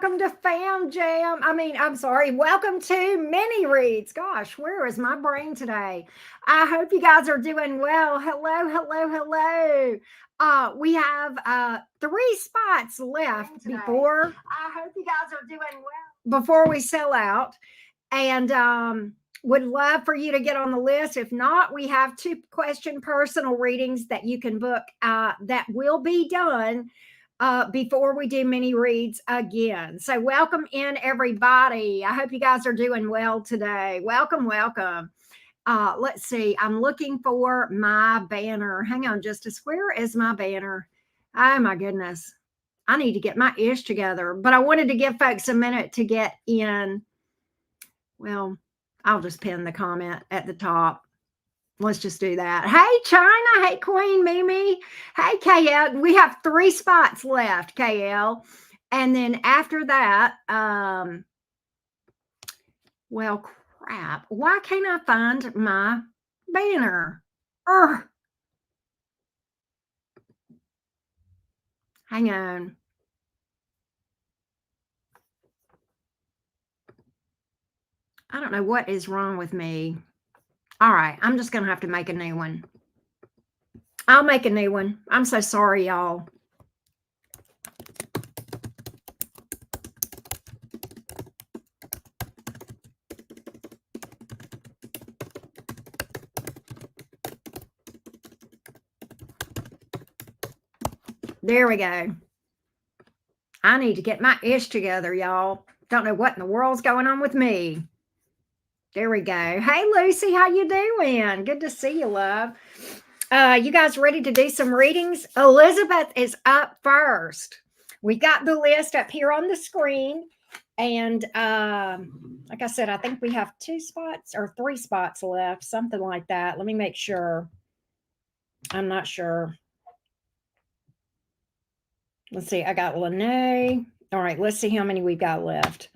welcome to Fam Jam. I'm sorry. Welcome to Mini Reads. Gosh, where is my brain today? I hope you guys are doing well. Hello, hello, hello. We have 3 spots left before. I hope you guys are doing well before we sell out, and would love for you to get on the list. If not, we have 2 question personal readings that you can book that will be done before we do mini reads again. So welcome in, everybody. I hope you guys are doing well today. Welcome, welcome. Let's see. I'm looking for my banner. Hang on just a square. Where is my banner? Oh my goodness. I need to get my ish together, but I wanted to give folks a minute to get in. Well, I'll just pin the comment at the top. Let's just do that. Hey, China. Hey, Queen Mimi. Hey, KL. We have 3 spots left, KL. And then after that, well, crap. Why can't I find my banner? Hang on. I don't know what is wrong with me. All right. I'm just going to have to make a new one. I'll make a new one. I'm so sorry, y'all. There we go. I need to get my ish together, y'all. Don't know what in the world's going on with me. There we go. Hey, Lucy, how you doing? Good to see you, love. You guys ready to do some readings? Elizabeth is up first. We got the list up here on the screen. And like I said, I think we have 2 spots or 3 spots left, something like that. Let me make sure. I'm not sure. Let's see. I got Lene. All right. Let's see how many we've got left.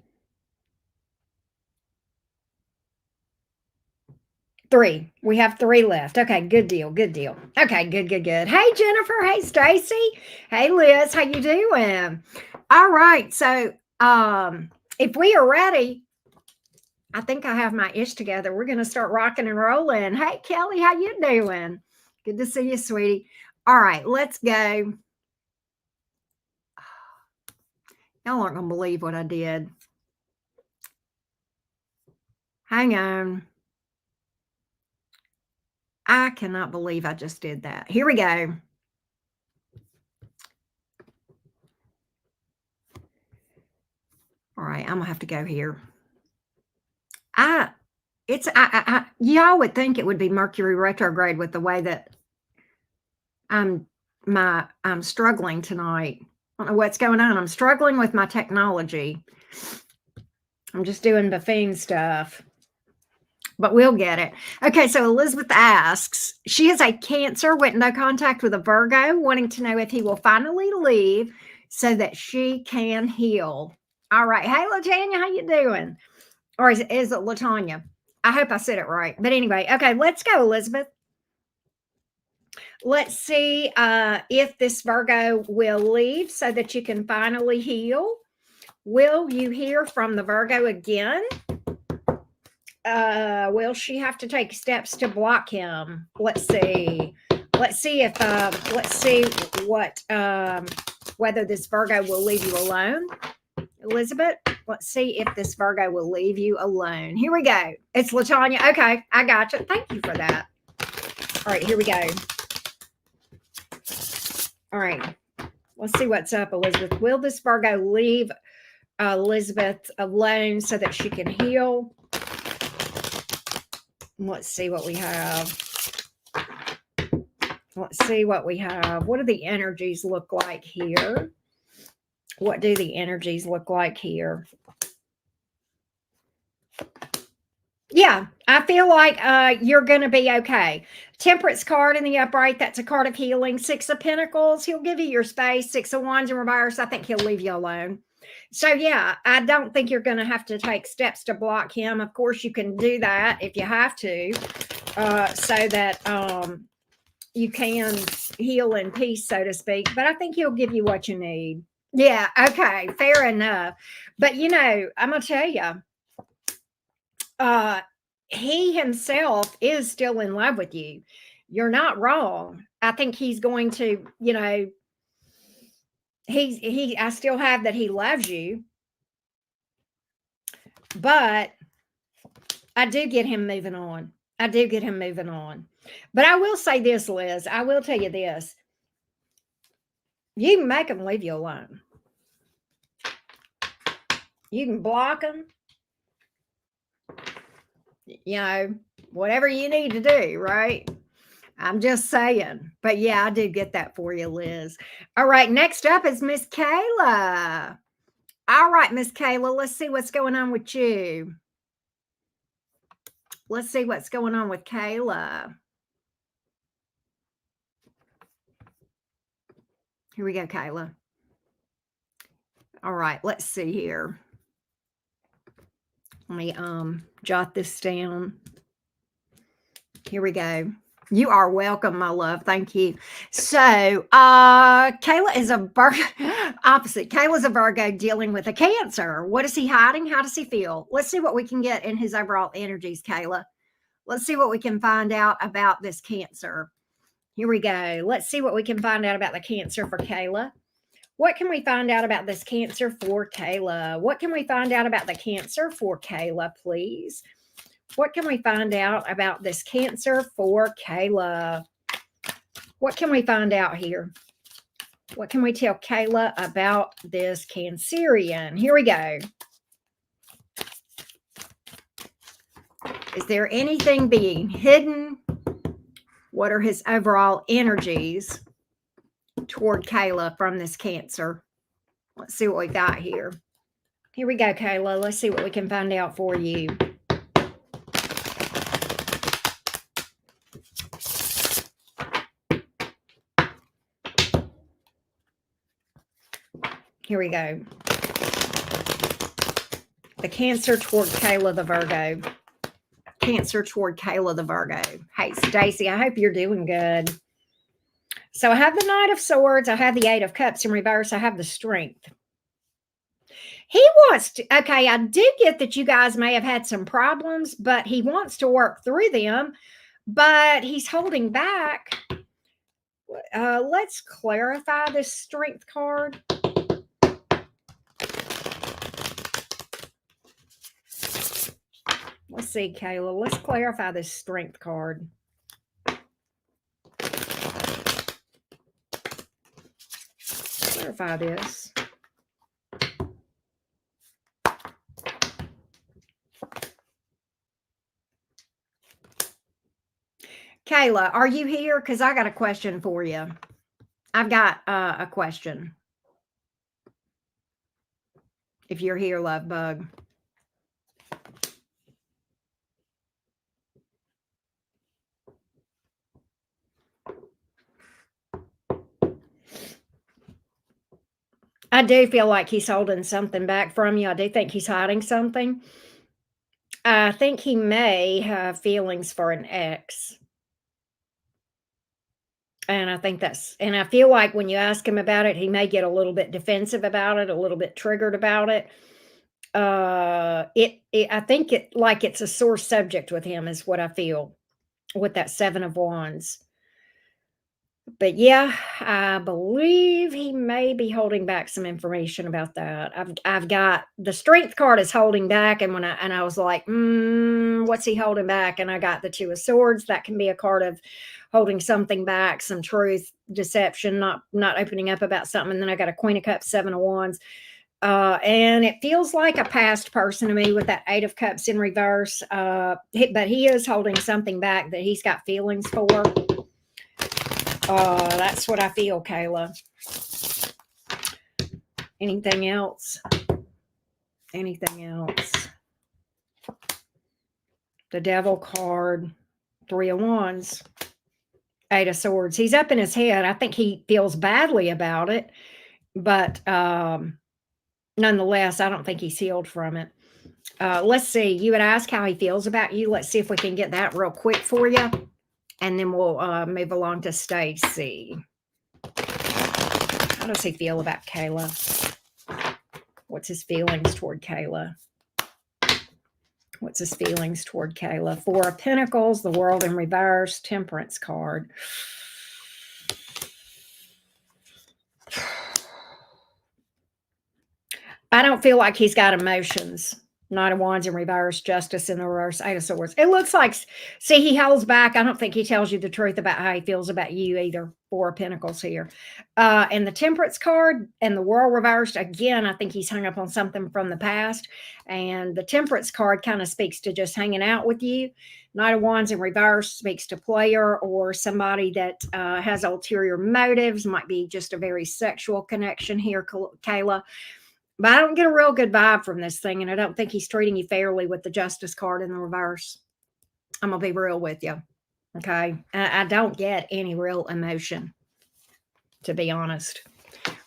3. We have 3 left. Okay, good deal. Good deal. Okay, good, good, good. Hey, Jennifer. Hey, Stacy. Hey, Liz. How you doing? All right. So, if we are ready, I think I have my ish together. We're going to start rocking and rolling. Hey, Kelly. How you doing? Good to see you, sweetie. All right, let's go. Y'all aren't going to believe what I did. Hang on. I cannot believe I just did that. Here we go. All right, I'm going to have to go here. Y'all would think it would be Mercury retrograde with the way that I'm struggling tonight. I don't know what's going on. I'm struggling with my technology. I'm just doing buffoon stuff. But we'll get it. Okay, so Elizabeth asks, she is a Cancer with no contact with a Virgo, wanting to know if he will finally leave so that she can heal. All right. Hey, LaTanya, how you doing? Or is it LaTanya? I hope I said it right. But anyway, okay, let's go, Elizabeth. Let's see if this Virgo will leave so that you can finally heal. Will you hear from the Virgo again? Will she have to take steps to block him? Let's see. Let's see if what whether this Virgo will leave you alone. Elizabeth, let's see if this Virgo will leave you alone. Here we go. It's LaTanya. Okay, I got you. Thank you for that. All right, here we go. All right. Let's see what's up, Elizabeth. Will this Virgo leave Elizabeth alone so that she can heal? Let's see what we have. Let's see what we have. What do the energies look like here? What do the energies look like here? Yeah, I feel like you're going to be okay. Temperance card in the upright, that's a card of healing. 6 of Pentacles, he'll give you your space. 6 of Wands in reverse, I think he'll leave you alone. So, yeah, I don't think you're going to have to take steps to block him. Of course, you can do that if you have to, so that you can heal in peace, so to speak. But I think he'll give you what you need. Yeah, okay, fair enough. But I'm gonna tell you, uh, he himself is still in love with you. You're not wrong. I think he's going to, I still have that he loves you, but I do get him moving on. I do get him moving on. But I will say this, Liz. I will tell you this. You can make them leave you alone. You can block them, whatever you need to do, right? I'm just saying. But yeah, I do get that for you, Liz. All right, next up is Miss Kayla. All right, Miss Kayla, let's see what's going on with you. Let's see what's going on with Kayla. Here we go, Kayla. All right, let's see here. Let me jot this down. Here we go. You are welcome, my love. Thank you. So, Kayla is a Virgo opposite. Kayla's a Virgo dealing with a Cancer. What is he hiding? How does he feel? Let's see what we can get in his overall energies, Kayla. Let's see what we can find out about this Cancer. Here we go. Let's see what we can find out about the Cancer for Kayla. What can we find out about this Cancer for Kayla? What can we find out about the Cancer for Kayla, please? What can we find out about this Cancer for Kayla? What can we find out here? What can we tell Kayla about this Cancerian? Here we go. Is there anything being hidden? What are his overall energies toward Kayla from this Cancer? Let's see what we got here. Here we go, Kayla. Let's see what we can find out for you. Here we go. The Cancer toward Kayla the Virgo. Cancer toward Kayla the Virgo. Hey, Stacy, I hope you're doing good. So I have the Knight of Swords. I have the Eight of Cups in reverse. I have the Strength. He wants to, okay, I do get that you guys may have had some problems, but he wants to work through them, but he's holding back. Let's clarify this Strength card. Let's see, Kayla. Let's clarify this Strength card. Clarify this. Kayla, are you here? Because I got a question for you. I've got a question. If you're here, love bug. I do feel like he's holding something back from you. I do think he's hiding something. I think he may have feelings for an ex. And I feel like when you ask him about it, he may get a little bit defensive about it, a little bit triggered about it. I think it's a sore subject with him is what I feel with that Seven of Wands. But yeah, I believe he may be holding back some information about that. I've got the Strength card is holding back, and I was like, what's he holding back? And I got the Two of Swords. That can be a card of holding something back, some truth, deception, not opening up about something. And then I got a Queen of Cups, Seven of Wands. And it feels like a past person to me with that Eight of Cups in reverse. But he is holding something back that he's got feelings for. That's what I feel, Kayla. Anything else? Anything else? The Devil card, Three of Wands, Eight of Swords. He's up in his head. I think he feels badly about it, but nonetheless, I don't think he's healed from it. Let's see. You would ask how he feels about you. Let's see if we can get that real quick for you. And then we'll move along to Stacy. How does he feel about Kayla? What's his feelings toward Kayla? What's his feelings toward Kayla? Four of Pentacles, the World in reverse, Temperance card. I don't feel like he's got emotions. Knight of Wands in reverse, Justice in the reverse, Eight of Swords. It looks like, see, he holds back. I don't think he tells you the truth about how he feels about you either. Four of Pentacles here. And the Temperance card and the World reversed, again, I think he's hung up on something from the past. And the Temperance card kind of speaks to just hanging out with you. Knight of Wands in reverse speaks to player or somebody that has ulterior motives. Might be just a very sexual connection here, Kayla. But I don't get a real good vibe from this thing, and I don't think he's treating you fairly with the Justice card in the reverse. I'm going to be real with you, okay? I don't get any real emotion, to be honest.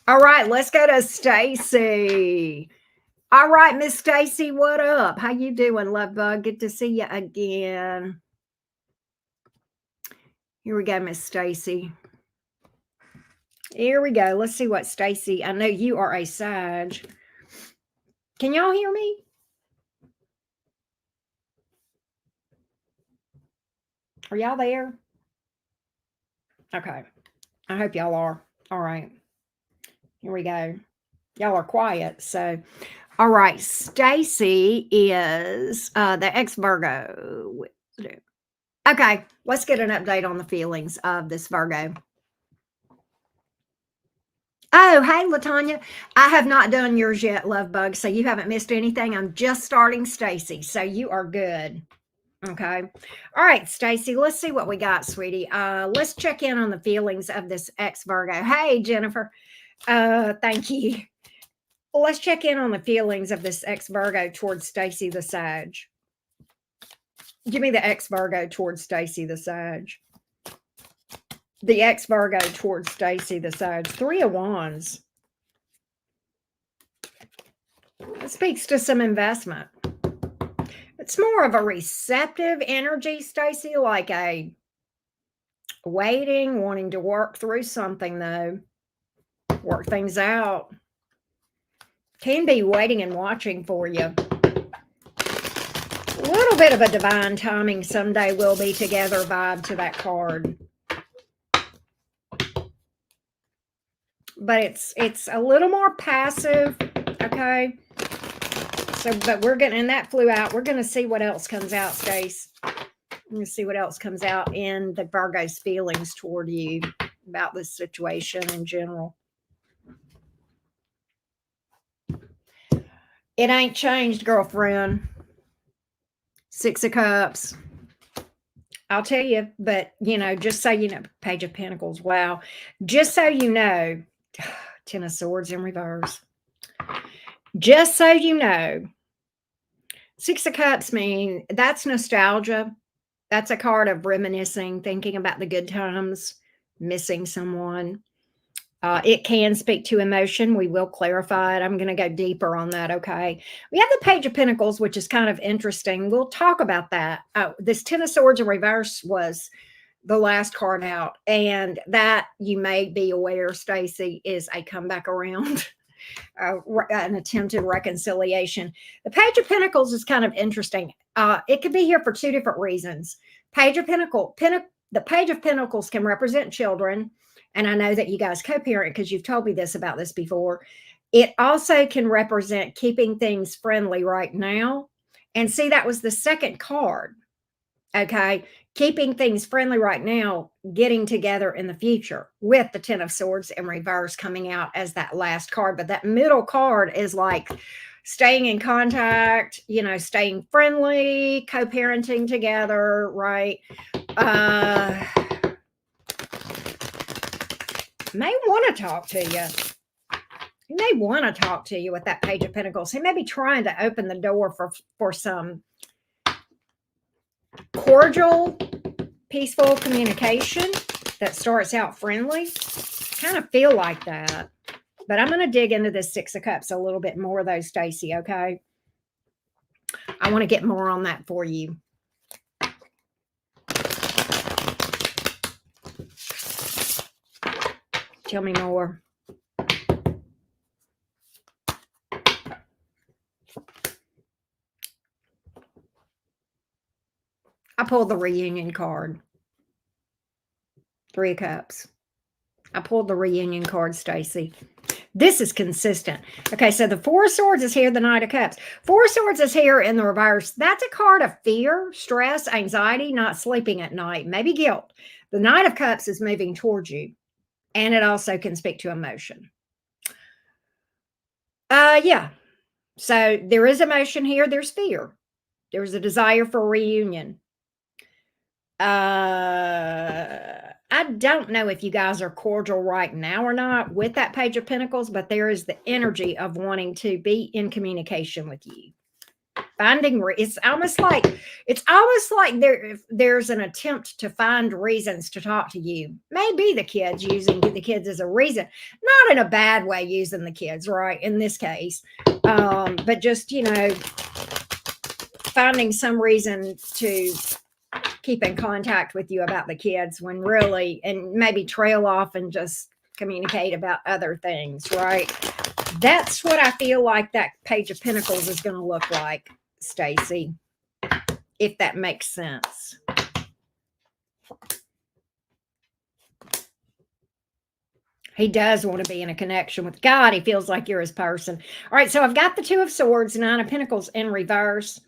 All right, let's go to Stacy. All right, Miss Stacy, what up? How you doing, love bug? Good to see you again. Here we go, Miss Stacy. Here we go. Let's see what Stacy, I know you are a Sag. Can y'all hear me? Are y'all there? Okay. I hope y'all are. All right. Here we go. Y'all are quiet. So, all right. Stacy is the ex-Virgo. Okay. Let's get an update on the feelings of this Virgo. Oh, hey, LaTanya. I have not done yours yet, love bug, so you haven't missed anything. I'm just starting Stacy, so you are good. Okay. All right, Stacy, let's see what we got, sweetie. Let's check in on the feelings of this ex-Virgo. Hey, Jennifer. Thank you. Well, let's check in on the feelings of this ex-Virgo towards Stacy the Sag. Give me the ex-Virgo towards Stacy the Sag. The ex-Virgo towards Stacy the Sag. Three of Wands. It speaks to some investment. It's more of a receptive energy, Stacy, like a waiting, wanting to work through something, though. Work things out. Can be waiting and watching for you. A little bit of a divine timing, someday we'll be together vibe to that card. But it's a little more passive, okay? So, but we're getting, and that flew out. We're going to see what else comes out, Stace. We're going to see what else comes out in the Virgo's feelings toward you about this situation in general. It ain't changed, girlfriend. Six of Cups. I'll tell you, but, you know, just so you know, Page of Pentacles, wow. Just so you know, Ten of Swords in reverse. Just so you know, Six of Cups mean that's nostalgia. That's a card of reminiscing, thinking about the good times, missing someone. It can speak to emotion. We will clarify it. I'm going to go deeper on that, okay? We have the Page of Pentacles, which is kind of interesting. We'll talk about that. This Ten of Swords in reverse was the last card out, and that, you may be aware, Stacy, is a comeback around, an attempted reconciliation. The Page of Pentacles is kind of interesting. It could be here for two different reasons. The Page of Pentacles can represent children, and I know that you guys co-parent because you've told me this about this before. It also can represent keeping things friendly right now. And see, that was the second card. Okay. Keeping things friendly right now, getting together in the future, with the Ten of Swords in reverse coming out as that last card. But that middle card is like staying in contact, you know, staying friendly, co-parenting together, right? May want to talk to you. He may want to talk to you with that Page of Pentacles. He may be trying to open the door for some cordial, peaceful communication that starts out friendly. Kind of feel like that. But I'm going to dig into this Six of Cups a little bit more, though, Stacy, okay? I want to get more on that for you. Tell me more. pulled the reunion card. 3 of Cups. I pulled the reunion card, Stacy. This is consistent. Okay, so the Four of Swords is here, the Knight of Cups. Four of Swords is here in the reverse. That's a card of fear, stress, anxiety, not sleeping at night, maybe guilt. The Knight of Cups is moving towards you, and it also can speak to emotion. Yeah. So there is emotion here. There's fear. There's a desire for a reunion. I don't know if you guys are cordial right now or not with that Page of Pentacles, but there is the energy of wanting to be in communication with you. Finding it's almost like there's an attempt to find reasons to talk to you. Maybe the kids, using the kids as a reason, not in a bad way, using the kids, right, in this case, but just, finding some reason to keep in contact with you about the kids, when really, and maybe trail off and just communicate about other things, right? That's what I feel like that Page of Pentacles is going to look like, Stacy, if that makes sense. He does want to be in a connection with God. He feels like you're his person. All right, so I've got the Two of Swords, Nine of Pentacles in reverse.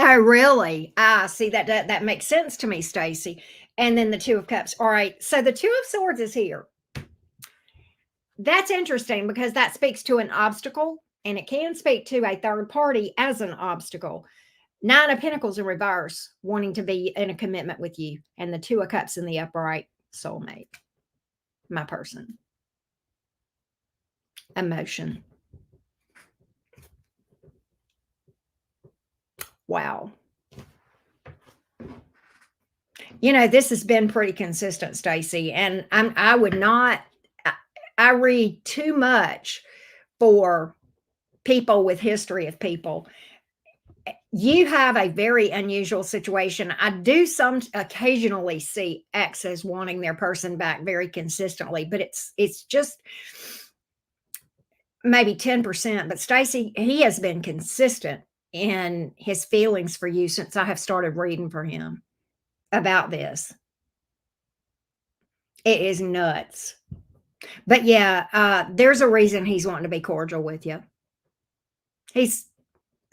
Oh, really? See, that makes sense to me, Stacy. And then the Two of Cups. All right, so the Two of Swords is here. That's interesting because that speaks to an obstacle, and it can speak to a third party as an obstacle. Nine of Pentacles in reverse, wanting to be in a commitment with you. And the Two of Cups in the upright, soulmate, my person. Emotion. Wow. This has been pretty consistent, Stacy, and I would not, I read too much for people with history of people. You have a very unusual situation. I do occasionally see exes wanting their person back very consistently, but it's just maybe 10%. But Stacy, he has been consistent in his feelings for you since I have started reading for him about this. It is nuts. But yeah, there's a reason he's wanting to be cordial with you. He's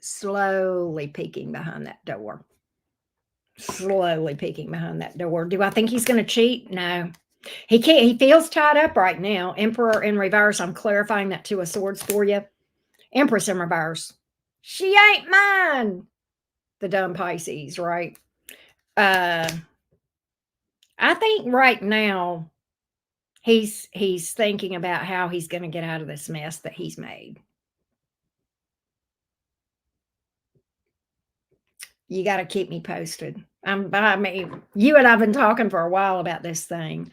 slowly peeking behind that door. Slowly peeking behind that door. Do I think he's going to cheat? No. He can't. He feels tied up right now. Emperor in reverse. I'm clarifying that Two of Swords for you. Empress in reverse. She ain't mine. The dumb Pisces, right? I think right now he's thinking about how he's going to get out of this mess that he's made. You got to keep me posted. I mean, you and I've been talking for a while about this thing,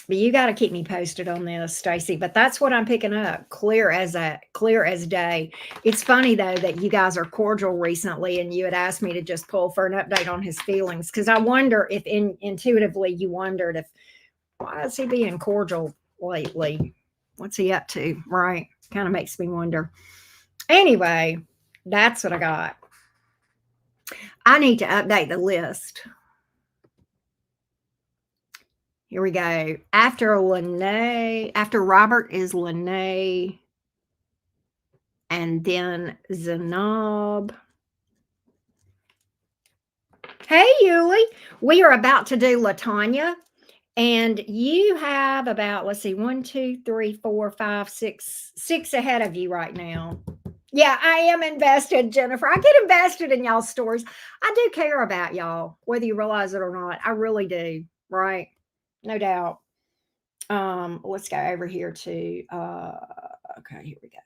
but you got to keep me posted on this, Stacy. But that's what I'm picking up, clear as day. It's funny though that you guys are cordial recently, and you had asked me to just pull for an update on his feelings, because I wonder if intuitively you wondered if, why is he being cordial lately? What's he up to? Right? Kind of makes me wonder. Anyway, that's what I got. I need to update the list. Here we go. After Robert is Lene, and then Zanab. Hey, Yuli. We are about to do Latanya, and you have about, let's see, 1, 2, 3, 4, 5, 6 ahead of you right now. Yeah, I am invested, Jennifer. I get invested in y'all's stories. I do care about y'all, whether you realize it or not. I really do, right? No doubt. Let's go over here to, okay, here we go.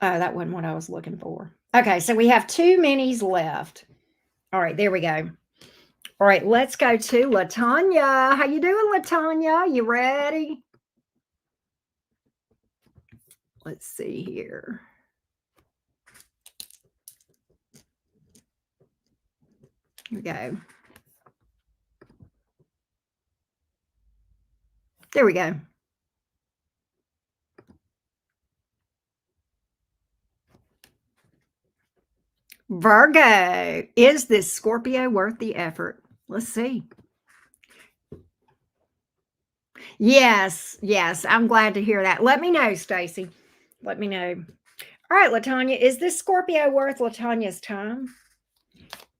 Oh, that wasn't what I was looking for. Okay, so we have 2 minis left. All right, there we go. All right, let's go to Latanya. How you doing, Latanya? You ready? Let's see here. Here we go. There we go. Virgo, is this Scorpio worth the effort? Let's see. Yes, yes, I'm glad to hear that. Let me know, Stacy. Let me know. All right, Latanya, is this Scorpio worth Latanya's time?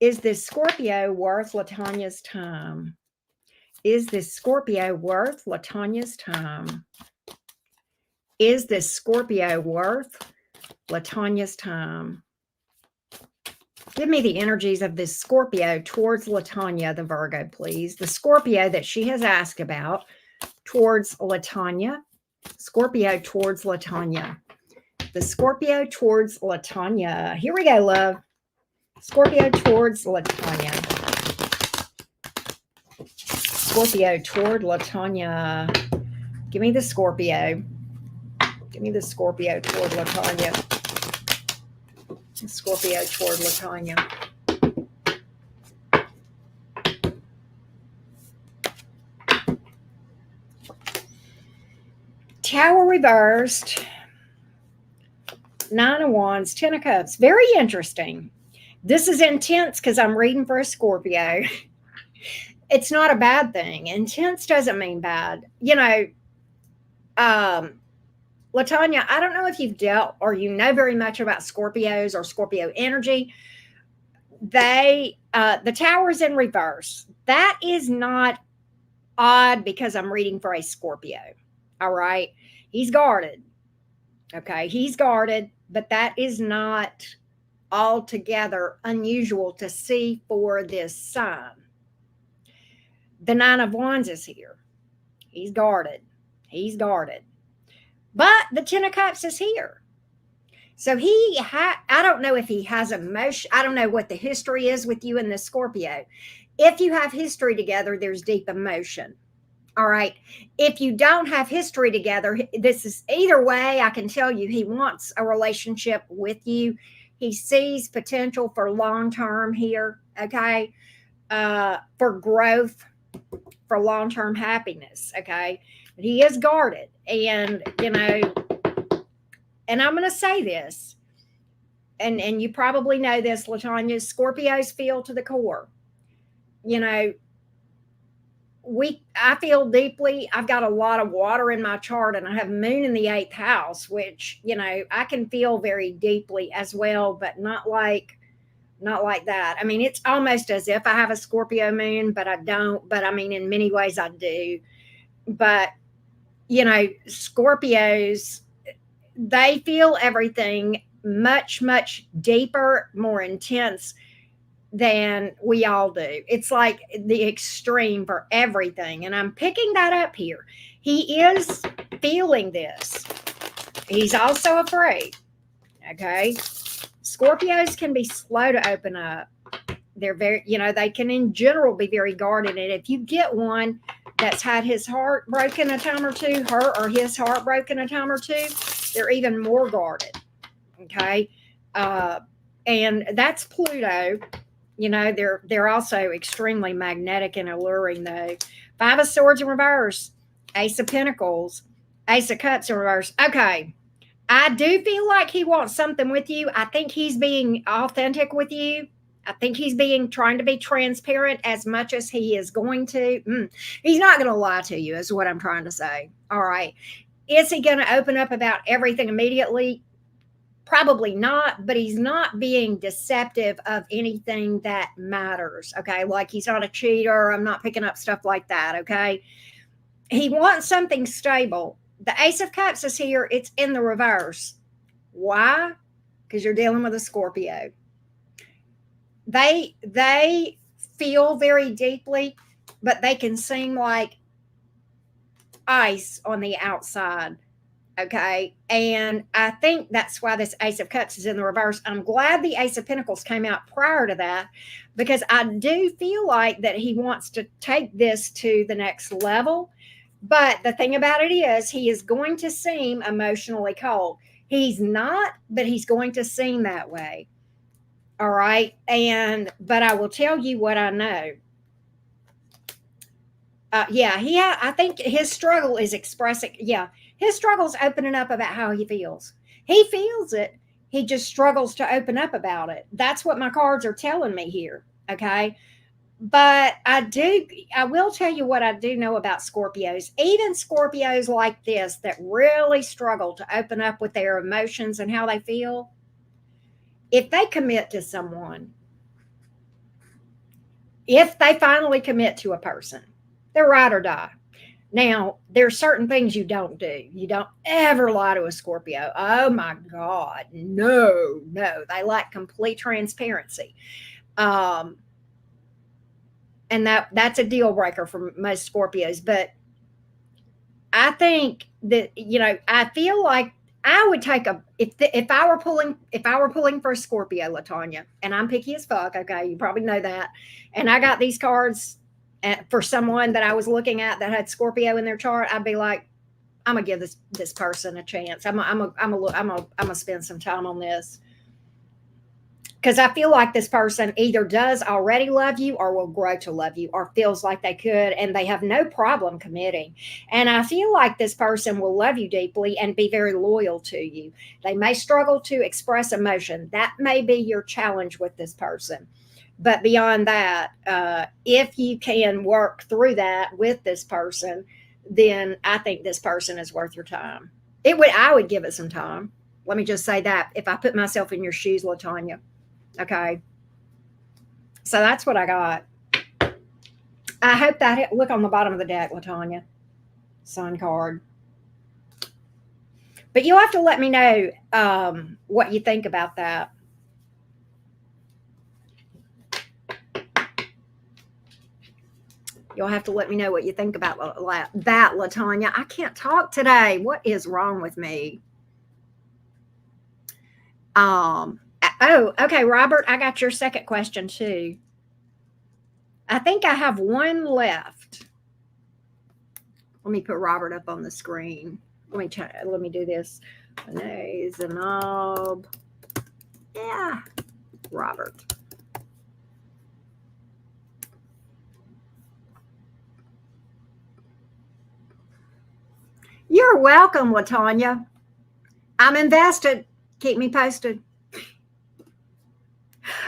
Is this Scorpio worth Latanya's time? Is this Scorpio worth Latanya's time? Is this Scorpio worth Latanya's time? Give me the energies of this Scorpio towards Latanya, the Virgo, please. The Scorpio that she has asked about towards Latanya. Scorpio towards Latanya. The Scorpio towards Latanya. Here we go, love. Scorpio towards Latanya. Scorpio toward Latanya. Give me the Scorpio. Give me the Scorpio toward Latanya. Scorpio toward Latanya. Tower reversed. Nine of Wands, Ten of Cups. Very interesting. This is intense because I'm reading for a Scorpio. It's not a bad thing. Intense doesn't mean bad. Latanya, I don't know if you've dealt or you know very much about Scorpios or Scorpio energy. The tower's in reverse. That is not odd because I'm reading for a Scorpio. All right. He's guarded. Okay. He's guarded, but that is not altogether unusual to see for this sign. The Nine of Wands is here. He's guarded. He's guarded. But the Ten of Cups is here. So I don't know if he has emotion. I don't know what the history is with you and the Scorpio. If you have history together, there's deep emotion. All right. If you don't have history together, this is either way. I can tell you he wants a relationship with you. He sees potential for long term here. Okay. For growth, for long term happiness. Okay. But he is guarded. And, and I'm going to say this, and you probably know this, Latanya, Scorpios feel to the core. I feel deeply. I've got a lot of water in my chart and I have moon in the 8th house, which, I can feel very deeply as well, but not like that. I mean, it's almost as if I have a Scorpio moon, but I don't. But I mean, in many ways I do. But, Scorpios, they feel everything much, much deeper, more intense than we all do. It's like the extreme for everything. And I'm picking that up here. He is feeling this. He's also afraid. Okay. Scorpios can be slow to open up. They're very, they can in general be very guarded. And if you get one that's had his heart broken a time or two, her or his heart broken a time or two, they're even more guarded. Okay. And that's Pluto. They're also extremely magnetic and alluring, though. Five of Swords in reverse, Ace of Pentacles, Ace of Cups in reverse. Okay. I do feel like he wants something with you. I think he's being authentic with you. I think he's trying to be transparent as much as he is going to. He's not going to lie to you, is what I'm trying to say. All right. Is he going to open up about everything immediately? Probably not, but he's not being deceptive of anything that matters. Okay. Like he's not a cheater. I'm not picking up stuff like that. Okay. He wants something stable. The Ace of Cups is here. It's in the reverse. Why? Because you're dealing with a Scorpio. They feel very deeply, but they can seem like ice on the outside. Okay. And I think that's why this Ace of Cups is in the reverse. I'm glad the Ace of Pentacles came out prior to that, because I do feel like that he wants to take this to the next level. But the thing about it is, he is going to seem emotionally cold. He's not, but he's going to seem that way. All right. But I will tell you what I know. I think his struggle is expressing. Yeah. His struggle is opening up about how he feels. He feels it. He just struggles to open up about it. That's what my cards are telling me here. Okay. But I will tell you what I do know about Scorpios. Even Scorpios like this that really struggle to open up with their emotions and how they feel, if they commit to someone, if they finally commit to a person, they're ride or die. Now, there's certain things you don't do. You don't ever lie to a Scorpio. Oh my God. No, no. They like complete transparency. Um, and that's a deal breaker for most Scorpios. But I think that, I feel like I would take if I were pulling for a Scorpio, Latanya, and I'm picky as fuck. Okay, you probably know that. And I got these cards for someone that I was looking at that had Scorpio in their chart. I'd be like, I'm gonna give this person a chance. I'm gonna spend some time on this, because I feel like this person either does already love you or will grow to love you or feels like they could, and they have no problem committing. And I feel like this person will love you deeply and be very loyal to you. They may struggle to express emotion. That may be your challenge with this person. But beyond that, if you can work through that with this person, then I think this person is worth your time. I would give it some time. Let me just say that if I put myself in your shoes, Latanya. Okay. So that's what I got. I hope that look on the bottom of the deck, Latanya. Sun card. But you'll have to let me know what you think about that. You'll have to let me know what you think about that, Latanya. I can't talk today. What is wrong with me? Oh, okay, Robert, I got your second question too. I think I have one left. Let me put Robert up on the screen. Let me do this. Zanob. Yeah, Robert. You're welcome, Latanya. I'm invested. Keep me posted.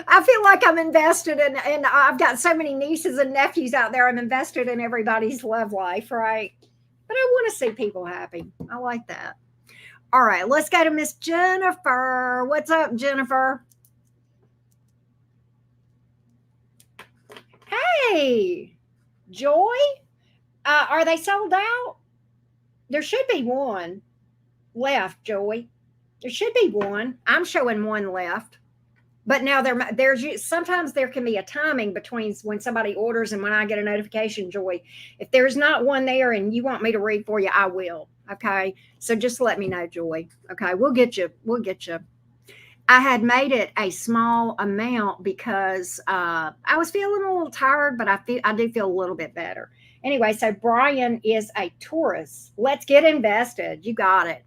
I feel like I'm invested in, and I've got so many nieces and nephews out there. I'm invested in everybody's love life, right? But I want to see people happy. I like that. All right, let's go to Miss Jennifer. What's up, Jennifer? Hey, Joy. Are they sold out? There should be one left, Joy. There should be one. I'm showing one left. But now there's sometimes there can be a timing between when somebody orders and when I get a notification, Joy. If there's not one there and you want me to read for you, I will. Okay. So just let me know, Joy. Okay. We'll get you. We'll get you. I had made it a small amount because I was feeling a little tired, but I do feel a little bit better. Anyway, so Brian is a Taurus. Let's get invested. You got it.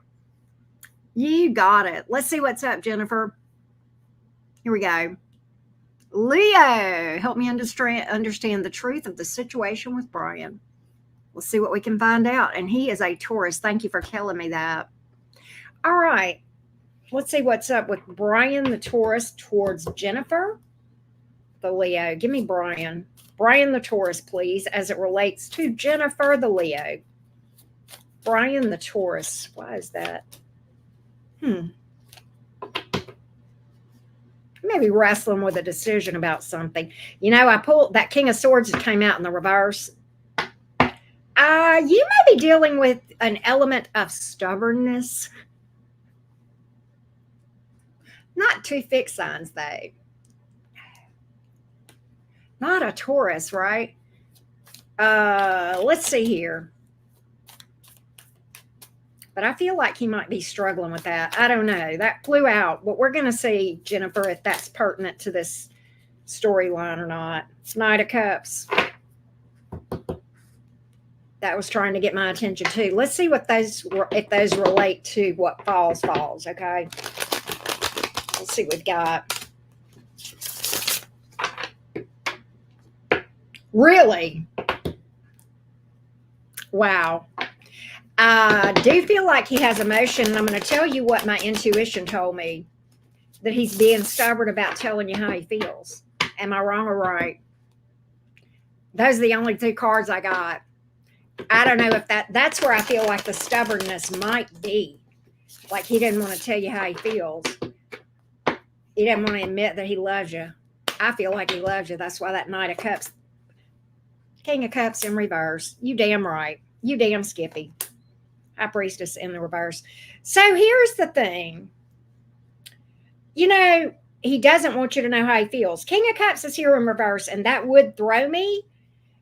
You got it. Let's see what's up, Jennifer. Here we go. Leo, help me understand the truth of the situation with Brian. Let's see what we can find out. And he is a Taurus. Thank you for telling me that. All right. Let's see what's up with Brian, the Taurus, towards Jennifer, the Leo. Give me Brian. Brian, the Taurus, please, as it relates to Jennifer, the Leo. Brian, the Taurus. Why is that? Maybe wrestling with a decision about something. I pulled that King of Swords that came out in the reverse. You may be dealing with an element of stubbornness. Not two fixed signs, though. Not a Taurus, right? Let's see here. But I feel like he might be struggling with that. I don't know. That flew out. But we're going to see, Jennifer, if that's pertinent to this storyline or not. Knight of Cups. That was trying to get my attention too. Let's see if those relate to what falls, okay? Let's see what we've got. Really? Wow. I do feel like he has emotion, and I'm going to tell you what my intuition told me. that he's being stubborn about telling you how he feels. Am I wrong or right? Those are the only two cards I got. I don't know if that's where I feel like the stubbornness might be. Like he didn't want to tell you how he feels. He didn't want to admit that he loves you. I feel like he loves you. That's why that Knight of Cups, King of Cups in reverse. You damn right. You damn Skippy. High Priestess in the reverse. So here's the thing. You know, he doesn't want you to know how he feels. King of Cups is here in reverse, and that would throw me.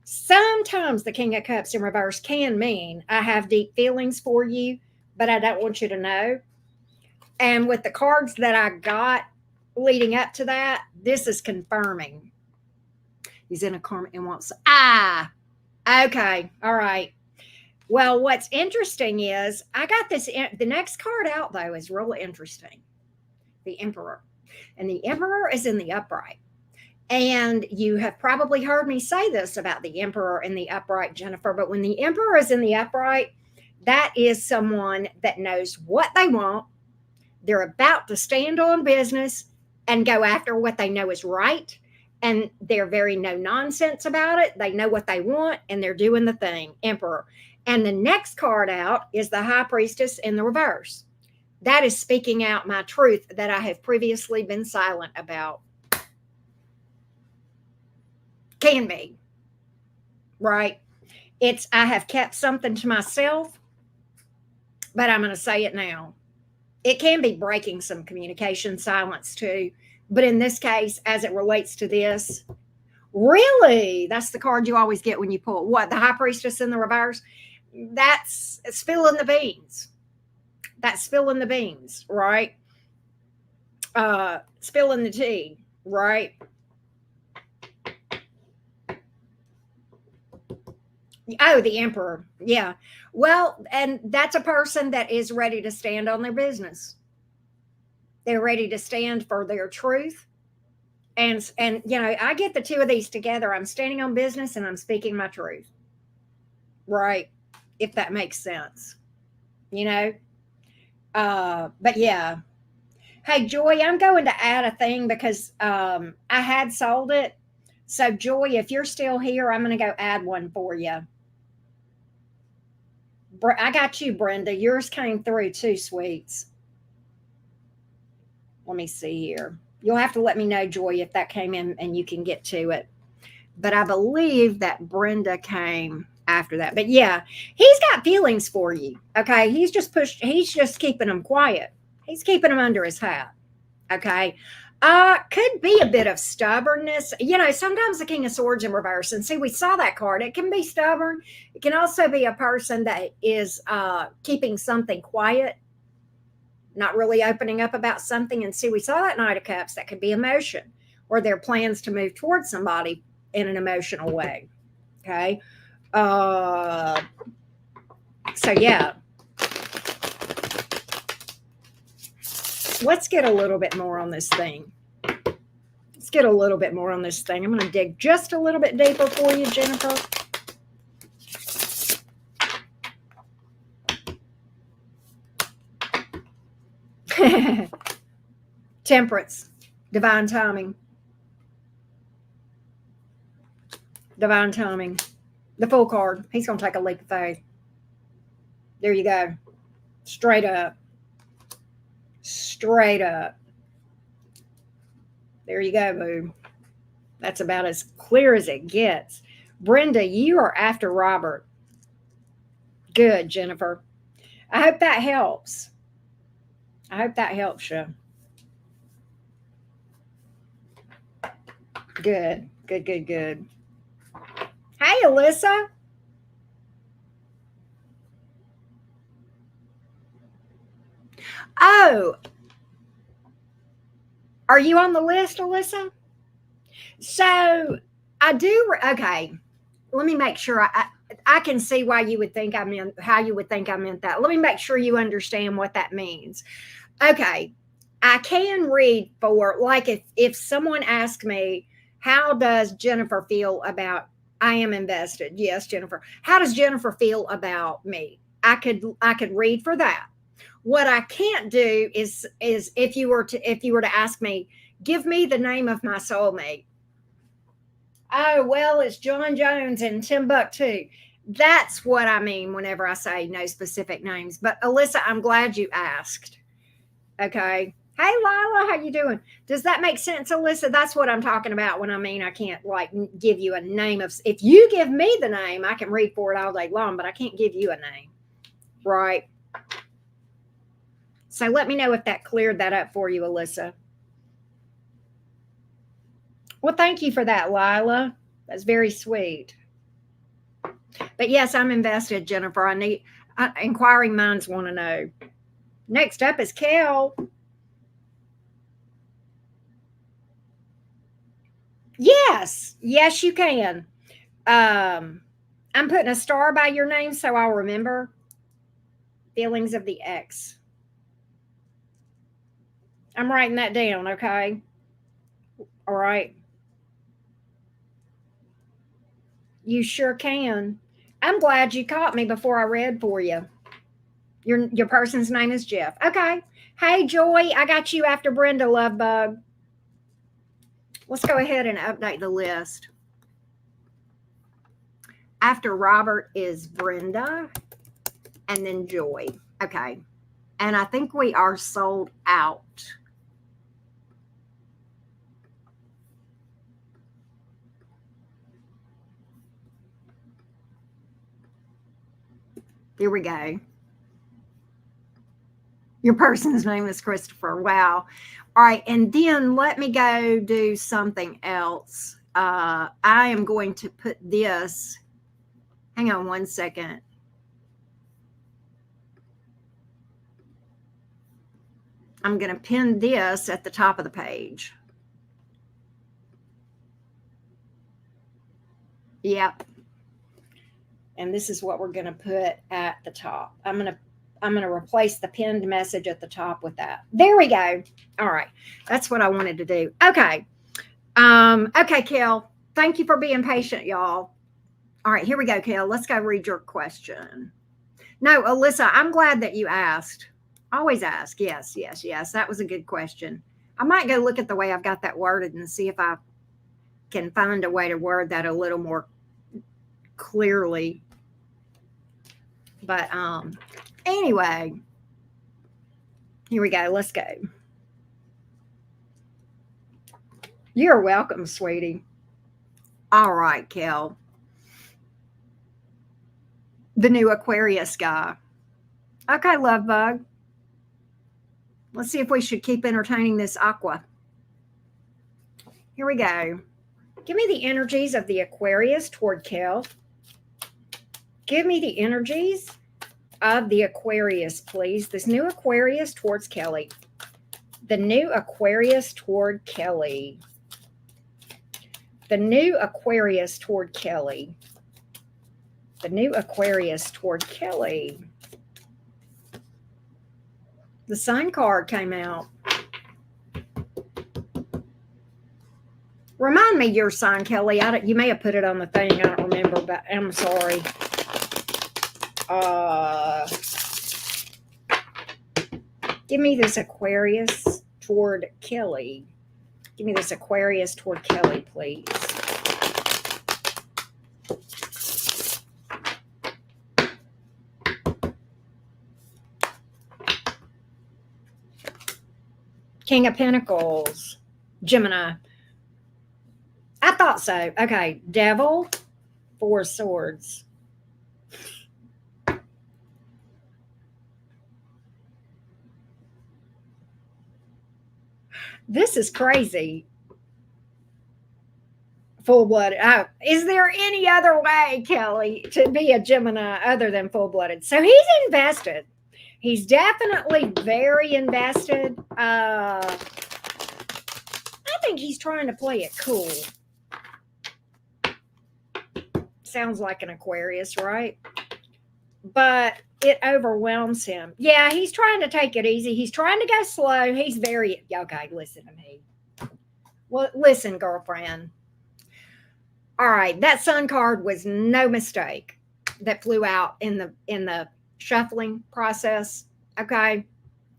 Sometimes the King of Cups in reverse can mean I have deep feelings for you, but I don't want you to know. And with the cards that I got leading up to that, this is confirming. He's in a karma and wants, okay, all right. Well, what's interesting is I got this, the next card out though is really interesting. The Emperor. And the Emperor is in the upright. And you have probably heard me say this about the Emperor in the upright, Jennifer, but when the Emperor is in the upright, that is someone that knows what they want. They're about to stand on business and go after what they know is right. And they're very no nonsense about it. They know what they want and they're doing the thing, Emperor. And the next card out is the High Priestess in the reverse. That is speaking out my truth that I have previously been silent about. Can be, right? It's I have kept something to myself, but I'm going to say it now. It can be breaking some communication silence too, but in this case, as it relates to this, really, that's the card you always get when you pull what, the High Priestess in the reverse. That's spilling the beans. That's spilling the beans, right? Spilling the tea, right? Oh, the Emperor. Yeah. Well, and that's a person that is ready to stand on their business. They're ready to stand for their truth. And you know, I get the two of these together. I'm standing on business and I'm speaking my truth. Right? If that makes sense. You know? But yeah. Hey, Joy, I'm going to add a thing because I had sold it. So, Joy, if you're still here, I'm going to go add one for you. I got you, Brenda. Yours came through too, sweets. Let me see here. You'll have to let me know, Joy, if that came in and you can get to it. But I believe that Brenda came after that. But yeah, he's got feelings for you. Okay. He's just keeping them quiet. He's keeping them under his hat. Okay. Could be a bit of stubbornness. You know, sometimes the King of Swords in reverse, and see, we saw that card. It can be stubborn. It can also be a person that is keeping something quiet, not really opening up about something. And see, we saw that Knight of Cups. That could be emotion, or their plans to move towards somebody in an emotional way. Okay. So yeah. Let's get a little bit more on this thing. Let's get a little bit more on this thing. I'm going to dig just a little bit deeper for you, Jennifer. Temperance, divine timing. Divine timing. The Fool card. He's going to take a leap of faith. There you go. Straight up. Straight up. There you go, boo. That's about as clear as it gets. Brenda, you are after Robert. Good, Jennifer. I hope that helps. I hope that helps you. Good, good, good, good. Hey, Alyssa. Oh, are you on the list, Alyssa? So I do. Okay, let me make sure I can see why you would think I meant how you would think I meant that. Let me make sure you understand what that means. Okay, I can read for like if someone asked me, how does Jennifer feel about I am invested? Yes, Jennifer. How does Jennifer feel about me? I could read for that. What I can't do is if you were to ask me, give me the name of my soulmate. Oh, well, it's John Jones in Timbuktu. That's what I mean whenever I say no specific names. But Alyssa, I'm glad you asked. Okay. Hey Lila, how you doing? Does that make sense, Alyssa? That's what I'm talking about when I mean I can't like give you a name of. If you give me the name, I can read for it all day long, but I can't give you a name, right? So let me know if that cleared that up for you, Alyssa. Well, thank you for that, Lila. That's very sweet. But yes, I'm invested, Jennifer. I need inquiring minds want to know. Next up is Kel. Yes, yes, you can. Um, I'm putting a star by your name so I'll remember. Feelings of the ex. I'm writing that down, okay? All right. You sure can. I'm glad you caught me before I read for you. Your person's name is Jeff. Okay. Hey Joy, I got you after Brenda, love bug. Let's go ahead and update the list. After Robert is Brenda and then Joy. Okay. And I think we are sold out. Here we go. Your person's name is Christopher. Wow. All right. And then let me go do something else. I am going to put this. Hang on one second. I'm going to pin this at the top of the page. Yep. And this is what we're going to put at the top. I'm going to replace the pinned message at the top with that. There we go. All right. That's what I wanted to do. Okay. Okay, Kel. Thank you for being patient, y'all. All right, here we go, Kel. Let's go read your question. No, Alyssa, I'm glad that you asked. Always ask. Yes, yes, yes. That was a good question. I might go look at the way I've got that worded and see if I can find a way to word that a little more clearly. But anyway, here we go. Let's go. You're welcome, sweetie. All right, Kel. The new Aquarius guy. Okay, love bug. Let's see if we should keep entertaining this aqua. Here we go. Give me the energies of the Aquarius toward Kel. Give me the energies of the Aquarius, please. This new Aquarius towards Kelly. The new Aquarius toward Kelly. The new Aquarius toward Kelly. The new Aquarius toward Kelly. The Sun card came out. Remind me your sign, Kelly. You may have put it on the thing. I don't remember, but I'm sorry. Give me this Aquarius toward Kelly. Give me this Aquarius toward Kelly, please. King of Pentacles, Gemini. I thought so. Okay, Devil, Four of Swords. This is crazy. Full-blooded. Oh, is there any other way, Kelly, to be a Gemini other than full-blooded? So he's invested. He's definitely very invested. I think he's trying to play it cool. Sounds like an Aquarius, right? But it overwhelms him. Yeah, he's trying to take it easy. He's trying to go slow. He's very okay. Listen to me. Well, listen, girlfriend. All right, that Sun card was no mistake that flew out in the shuffling process. Okay,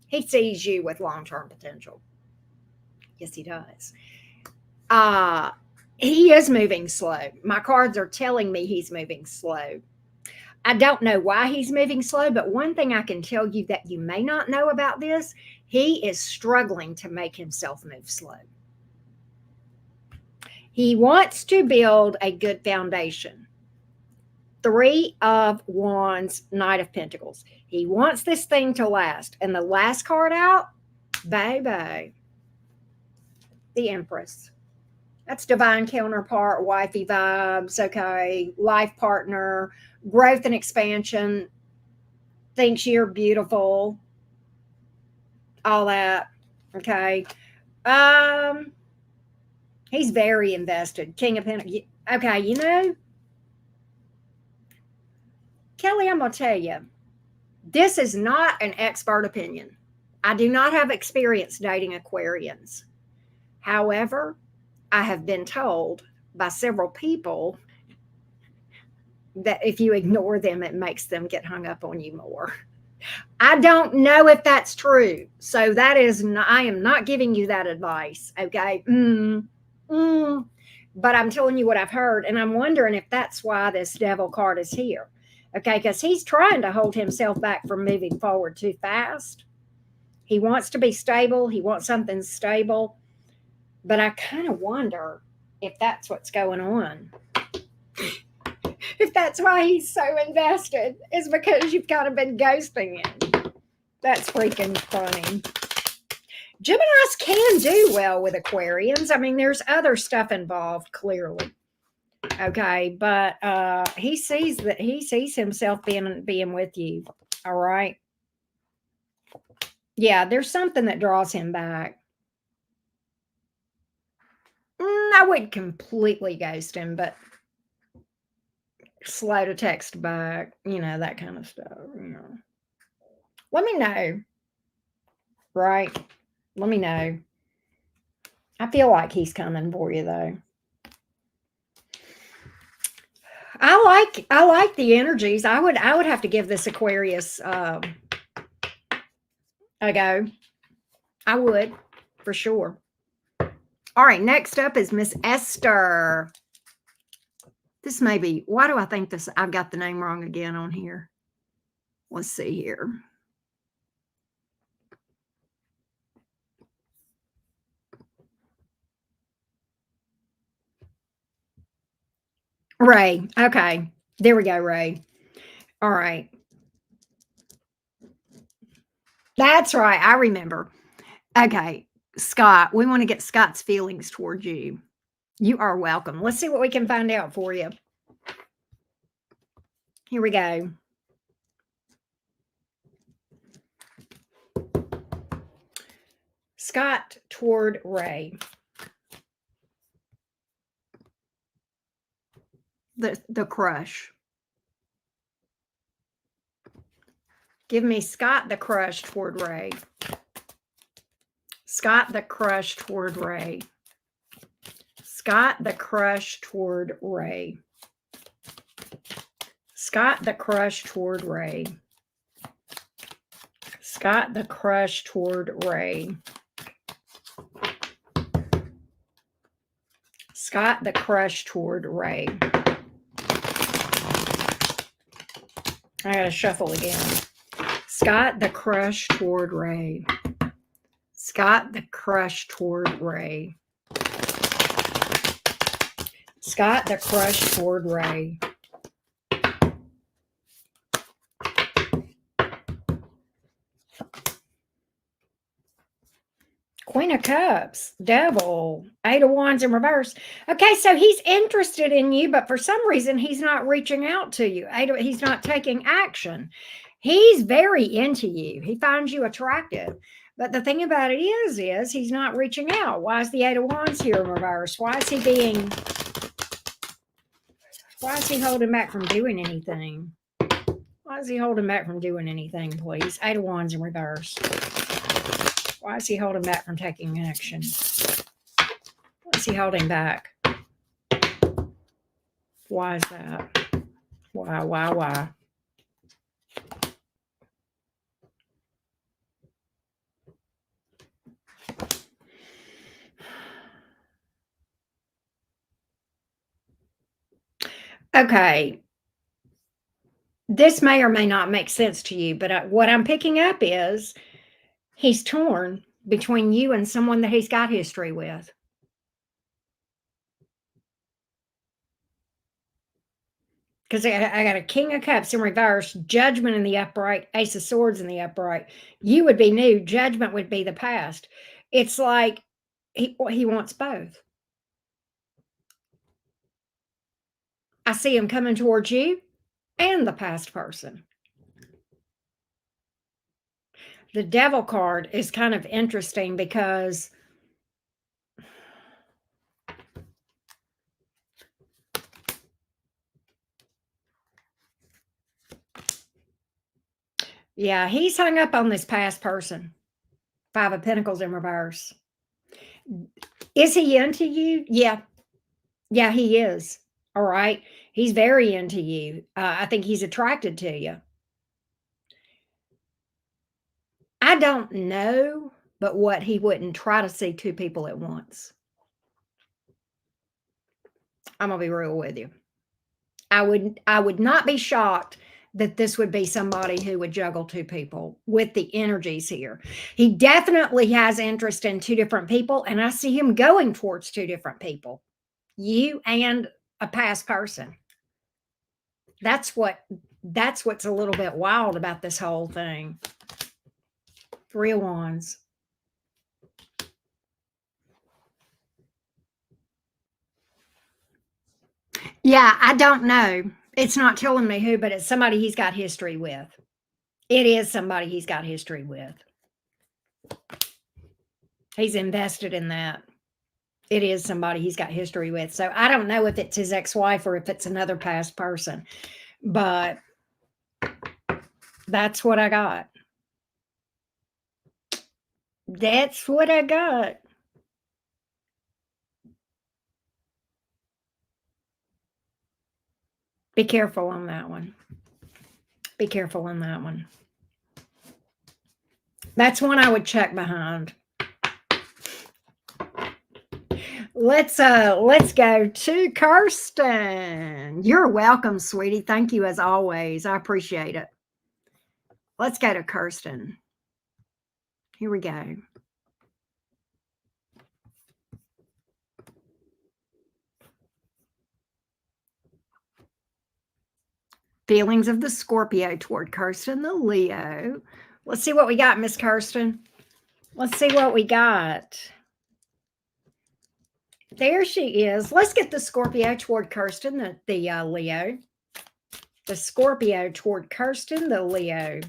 He sees you with long-term potential. Yes, he does. Uh, he is moving slow. My cards are telling me he's moving slow. I don't know why he's moving slow, but one thing I can tell you that you may not know about this, he is struggling to make himself move slow. He wants to build a good foundation. Three of Wands, Knight of Pentacles. He wants this thing to last. And the last card out, baby, the Empress. That's divine counterpart, wifey vibes, okay, life partner, growth and expansion, thinks you're beautiful, all that, okay. Um, he's very invested. King of Pentacles. Okay, Kelly, I'm gonna tell you, this is not an expert opinion. I do not have experience dating Aquarians. However, I have been told by several people that if you ignore them, it makes them get hung up on you more. I don't know if that's true. So that is not, I am not giving you that advice. Okay. But I'm telling you what I've heard. And I'm wondering if that's why this devil card is here. Okay. Because he's trying to hold himself back from moving forward too fast. He wants to be stable. He wants something stable. But I kind of wonder if that's what's going on. If that's why he's so invested, is because you've kind of been ghosting him. That's freaking funny. Geminis can do well with Aquarians. I mean, there's other stuff involved, clearly. Okay, but he sees himself being with you. All right. Yeah, there's something that draws him back. I wouldn't completely ghost him, but slow to text back, that kind of stuff. Let me know. Right? Let me know. I feel like he's coming for you though. I like the energies. I would have to give this Aquarius a go. I would, for sure. All right, next up is Miss Esther. This may be, why do I think this? I've got the name wrong again on here. Let's see here. Ray. Okay. There we go, Ray. All right. That's right. I remember. Okay. Scott, we want to get Scott's feelings towards you. You are welcome. Let's see what we can find out for you. Here we go. Scott toward Ray. The crush. Give me Scott the crush toward Ray. Scott the crush toward Ray. Scott the crush toward Ray. Scott the crush toward Ray. Scott the crush toward Ray. Scott the crush toward Ray. I gotta shuffle again. Scott the crush toward Ray. Scott the crush toward Ray. Scott the crush toward Ray. Queen of Cups, Devil, Eight of Wands in reverse. Okay, so he's interested in you, but for some reason he's not reaching out to you. He's not taking action. He's very into you. He finds you attractive. But the thing about it is he's not reaching out. Why is the Eight of Wands here in reverse? Why is he holding back from doing anything? Why is he holding back from doing anything, please? Eight of Wands in reverse. Why is he holding back from taking action? Why is he holding back? Why is that? Why? Okay, this may or may not make sense to you, but what I'm picking up is he's torn between you and someone that he's got history with. Because I got a King of Cups in reverse, Judgment in the upright, Ace of Swords in the upright. You would be new, Judgment would be the past. It's like he wants both. I see him coming towards you and the past person. The Devil card is kind of interesting because yeah, he's hung up on this past person. Five of Pentacles in reverse. Is he into you? Yeah. Yeah, he is. All right. He's very into you. I think he's attracted to you. I don't know, but what he wouldn't try to see two people at once. I'm gonna be real with you. I would not be shocked that this would be somebody who would juggle two people with the energies here. He definitely has interest in two different people, and I see him going towards two different people. You and a past person. That's what's a little bit wild about this whole thing. Three of Wands. Yeah, I don't know. It's not telling me who, but it's somebody he's got history with. It is somebody he's got history with. He's invested in that. It is somebody he's got history with. So I don't know if it's his ex-wife or if it's another past person, but that's what I got. That's what I got. Be careful on that one. Be careful on that one. That's one I would check behind. Let's go to Kirsten. You're welcome, sweetie. Thank you as always. I appreciate it. Let's go to Kirsten. Here we go. Feelings of the Scorpio toward Kirsten, the Leo. Let's see what we got, Miss Kirsten. Let's see what we got. There she is. Let's get the Scorpio toward Kirsten, the Leo. The Scorpio toward Kirsten, the Leo.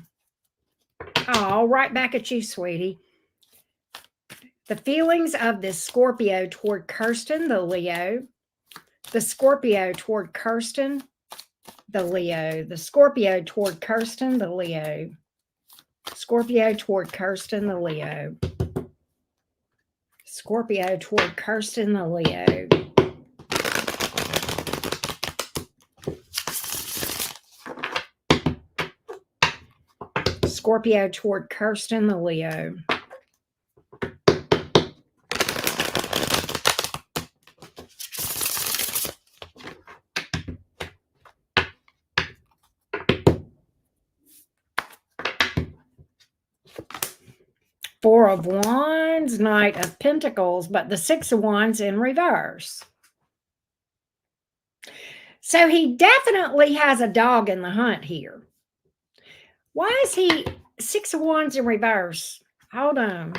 Oh, right back at you, sweetie. The feelings of the Scorpio toward Kirsten, the Leo. The Scorpio toward Kirsten, the Leo. The Scorpio toward Kirsten, the Leo. Scorpio toward Kirsten, the Leo. Scorpio toward Kirsten, the Leo. Scorpio toward Kirsten, the Leo. Four of Wands, Knight of Pentacles, but the Six of Wands in reverse. So he definitely has a dog in the hunt here. Why is he Six of Wands in reverse? Hold on.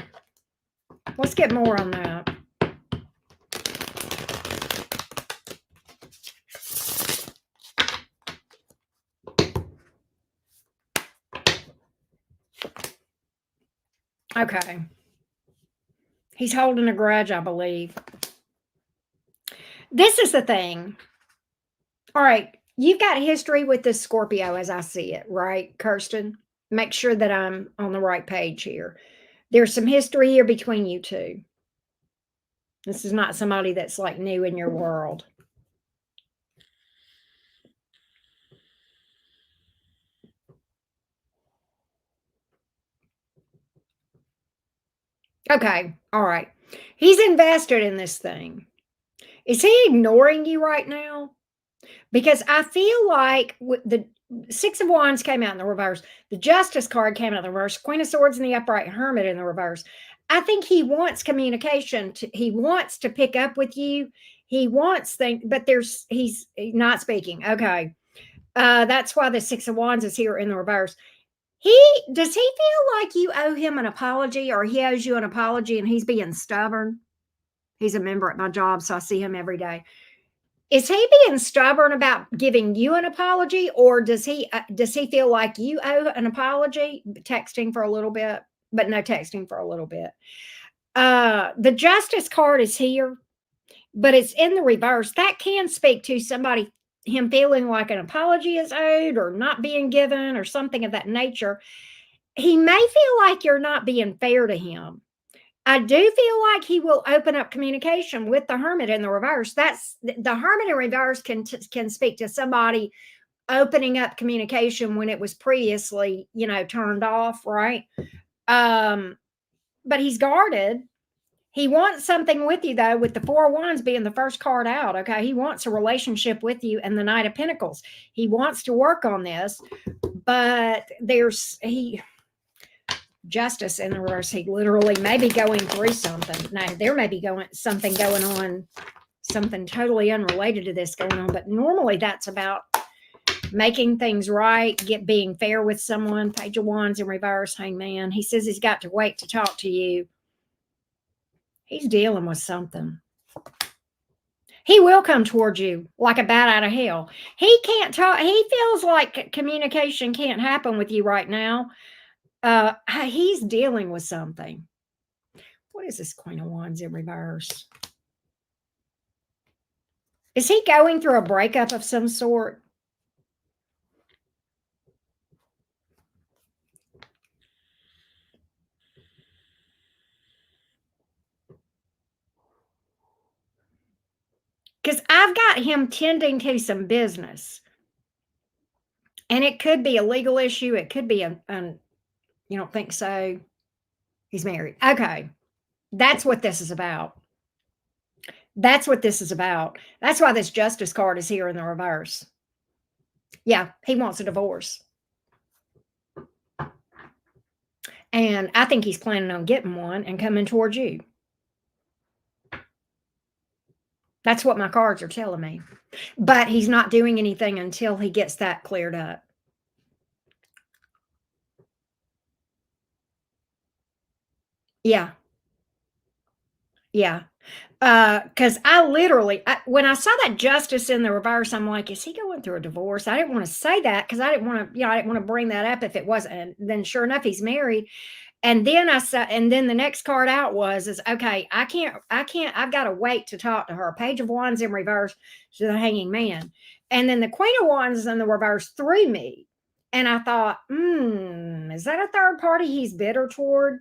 Let's get more on that. Okay. He's holding a grudge, I believe. This is the thing. All right. You've got history with this Scorpio as I see it, right, Kirsten? Make sure that I'm on the right page here. There's some history here between you two. This is not somebody that's like new in your world. Okay. All right. He's invested in this thing. Is he ignoring you right now? Because I feel like the Six of Wands came out in the reverse, the Justice card came out in the reverse, Queen of Swords in the upright, Hermit in the reverse. I think he wants communication. He wants to pick up with you. He wants things, but he's not speaking. Okay. That's why the Six of Wands is here in the reverse. He does he feel like you owe him an apology, or he owes you an apology and he's being stubborn? He's a member at my job, so I see him every day. Is he being stubborn about giving you an apology, or does he feel like you owe an apology? Texting for a little bit, but no texting for a little bit. The Justice card is here, but it's in the reverse. That can speak to somebody, him feeling like an apology is owed or not being given or something of that nature. He may feel like you're not being fair to him. I do feel like he will open up communication with the Hermit in the reverse. That's the Hermit in reverse can speak to somebody opening up communication when it was previously, turned off, right? Um, but he's guarded. He wants something with you though, with the Four of Wands being the first card out. Okay, he wants a relationship with you, and the Knight of Pentacles. He wants to work on this, but Justice in the reverse. He literally may be going through something. Now there may be something going on, something totally unrelated to this going on, but normally that's about making things right, being fair with someone. Page of Wands in reverse, Hangman. He says he's got to wait to talk to you. He's dealing with something. He will come towards you like a bat out of hell. He can't talk. He feels like communication can't happen with you right now. He's dealing with something. What is this Queen of Wands in reverse? Is he going through a breakup of some sort? Because I've got him tending to some business. And it could be a legal issue. It could be you don't think so? He's married. Okay. That's what this is about. That's what this is about. That's why this Justice card is here in the reverse. Yeah, he wants a divorce. And I think he's planning on getting one and coming towards you. That's what my cards are telling me. But he's not doing anything until he gets that cleared up. Yeah. Yeah. Because when I saw that Justice in the reverse, I'm like, is he going through a divorce? I didn't want to say that because I didn't want to, I didn't want to bring that up if it wasn't. And then sure enough, he's married. And then and then the next card out is okay, I've got to wait to talk to her. Page of Wands in reverse to the Hanging Man. And then the Queen of Wands is in the reverse through me. And I thought, is that a third party he's bitter toward?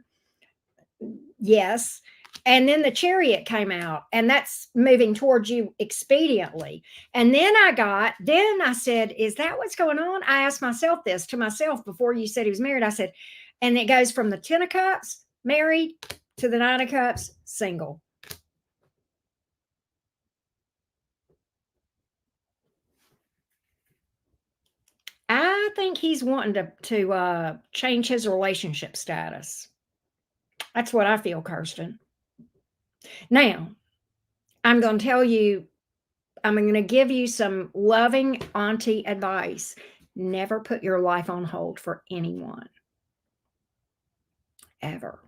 Yes. And then the Chariot came out, and that's moving towards you expediently. And then I said, is that what's going on? I asked myself this to myself before you said he was married. I said, and it goes from the 10 of Cups, married, to the 9 of Cups, single. I think he's wanting to change his relationship status. That's what I feel, Kirsten. Now, I'm going to tell you, I'm going to give you some loving auntie advice. Never put your life on hold for anyone. Ever.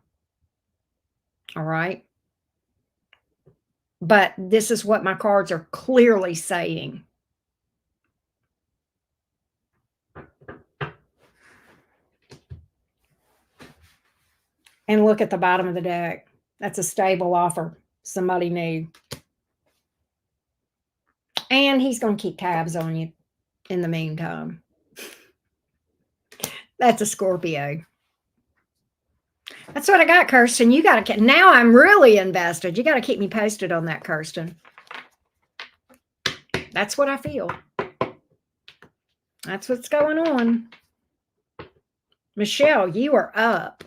All right? But this is what my cards are clearly saying. And look at the bottom of the deck. That's a stable offer. Somebody new. And he's going to keep tabs on you in the meantime. That's a Scorpio. That's what I got, Kirsten. You got to, now I'm really invested. You got to keep me posted on that, Kirsten. That's what I feel. That's what's going on. Michelle, you are up.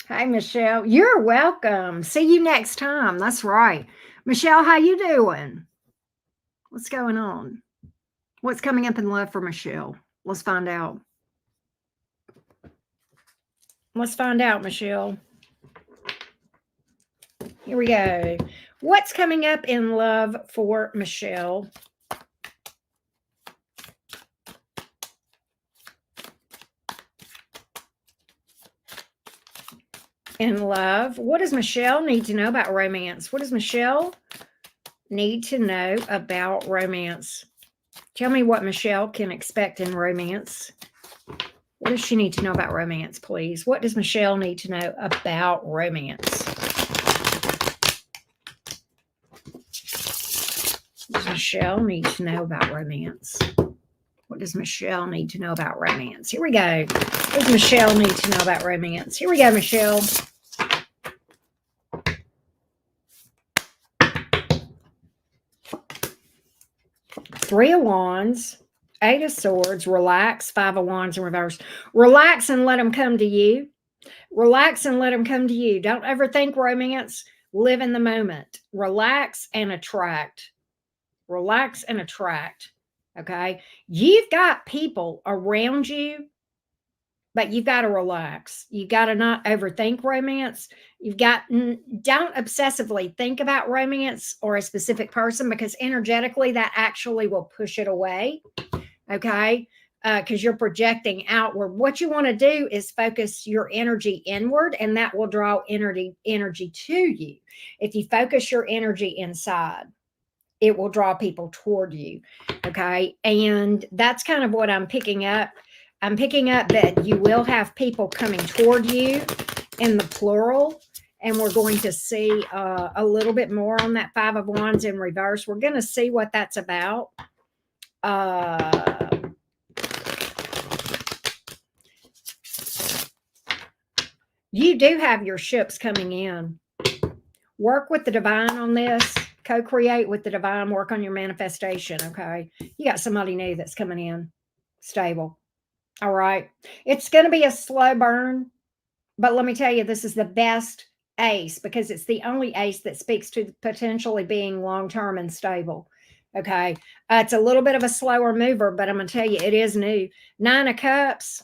Hey, Michelle, you're welcome. See you next time. That's right. Michelle, how you doing? What's going on? What's coming up in love for Michelle? Let's find out. Let's find out, Michelle. Here we go. What's coming up in love for Michelle? In love. What does Michelle need to know about romance? What does Michelle need to know about romance? Tell me what Michelle can expect in romance. What does she need to know about romance, please? What does Michelle need to know about romance? What does Michelle need to know about romance? What does Michelle need to know about romance? Here we go. What does Michelle need to know about romance? Here we go, Michelle. Three of Wands, Eight of Swords, relax, Five of Wands in reverse. Relax and let them come to you. Relax and let them come to you. Don't overthink romance. Live in the moment. Relax and attract. Relax and attract. Okay. You've got people around you, but you've got to relax. You've got to not overthink romance. Don't obsessively think about romance or a specific person, because energetically that actually will push it away. Okay. Because you're projecting outward. What you want to do is focus your energy inward, and that will draw energy to you. If you focus your energy inside, it will draw people toward you. Okay. And that's kind of what I'm picking up. I'm picking up that you will have people coming toward you in the plural. And we're going to see a little bit more on that Five of Wands in reverse. We're going to see what that's about. You do have your ships coming in. Work with the divine on this. Co-create with the divine. Work on your manifestation. Okay. You got somebody new that's coming in. Stable. All right. It's going to be a slow burn, but let me tell you, this is the best ace, because it's the only ace that speaks to potentially being long-term and stable. Okay. It's a little bit of a slower mover, but I'm going to tell you, it is new. Nine of Cups,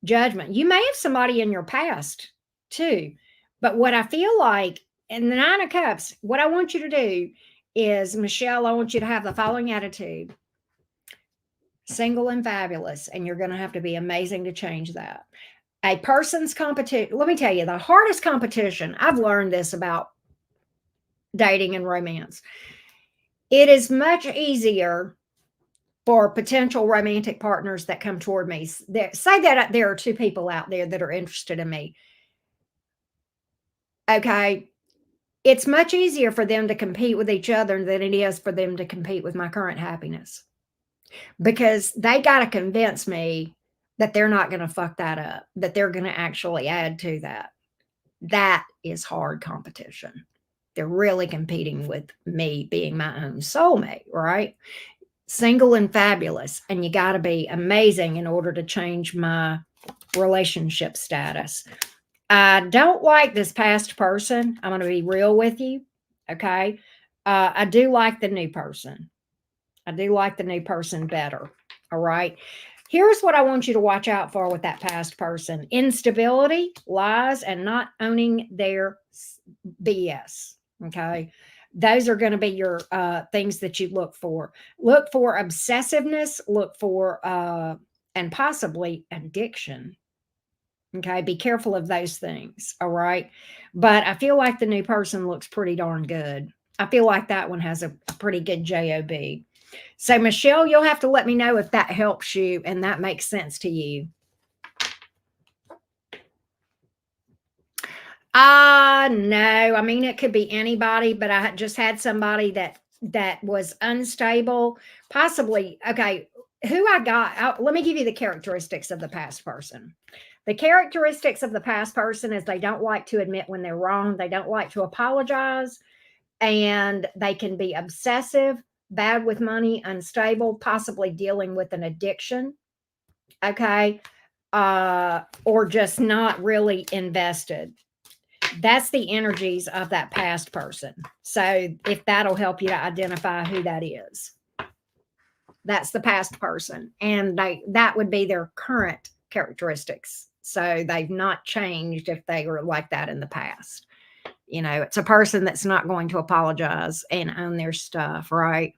Judgment. You may have somebody in your past too, but what I feel like in the Nine of Cups, what I want you to do is, Michelle, I want you to have the following attitude: single and fabulous, and you're going to have to be amazing to change that. A person's competition, let me tell you, the hardest competition, I've learned this about dating and romance. It is much easier for potential romantic partners that come toward me. Say that there are two people out there that are interested in me. Okay. It's much easier for them to compete with each other than it is for them to compete with my current happiness, because they got to convince me that they're not going to fuck that up, that they're going to actually add to that. That is hard competition. They're really competing with me being my own soulmate, right? Single and fabulous. And you got to be amazing in order to change my relationship status. I don't like this past person. I'm going to be real with you. Okay. I do like the new person. I do like the new person better. All right. Here's what I want you to watch out for with that past person: instability, lies, and not owning their BS. Okay. Those are going to be your things that you look for. Look for obsessiveness, look for, and possibly addiction. Okay. Be careful of those things. All right. But I feel like the new person looks pretty darn good. I feel like that one has a pretty good job. So, Michelle, you'll have to let me know if that helps you and that makes sense to you. No. I mean, it could be anybody, but I just had somebody that was unstable, possibly. Okay, who I got, let me give you the characteristics of the past person. The characteristics of the past person is they don't like to admit when they're wrong. They don't like to apologize, and they can be obsessive, bad with money, unstable, possibly dealing with an addiction. Okay. or just not really invested. That's the energies of that past person. So if that'll help you to identify who that is, that's the past person, and that would be their current characteristics. So they've not changed if they were like that in the past. It's a person that's not going to apologize and own their stuff, right?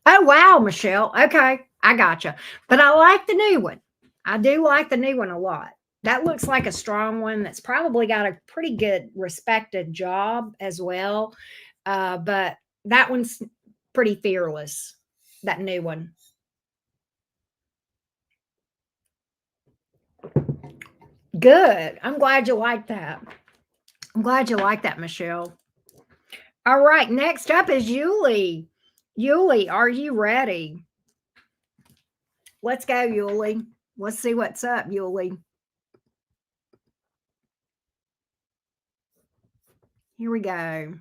Oh, wow, Michelle. Okay, I gotcha. But I like the new one. I do like the new one a lot. That looks like a strong one that's probably got a pretty good respected job as well. But that one's pretty fearless, that new one. Good. I'm glad you like that. I'm glad you like that, Michelle. All right, next up is Yuli. Yuli, are you ready? Let's go, Yuli. Let's see what's up, Yuli. Here we go.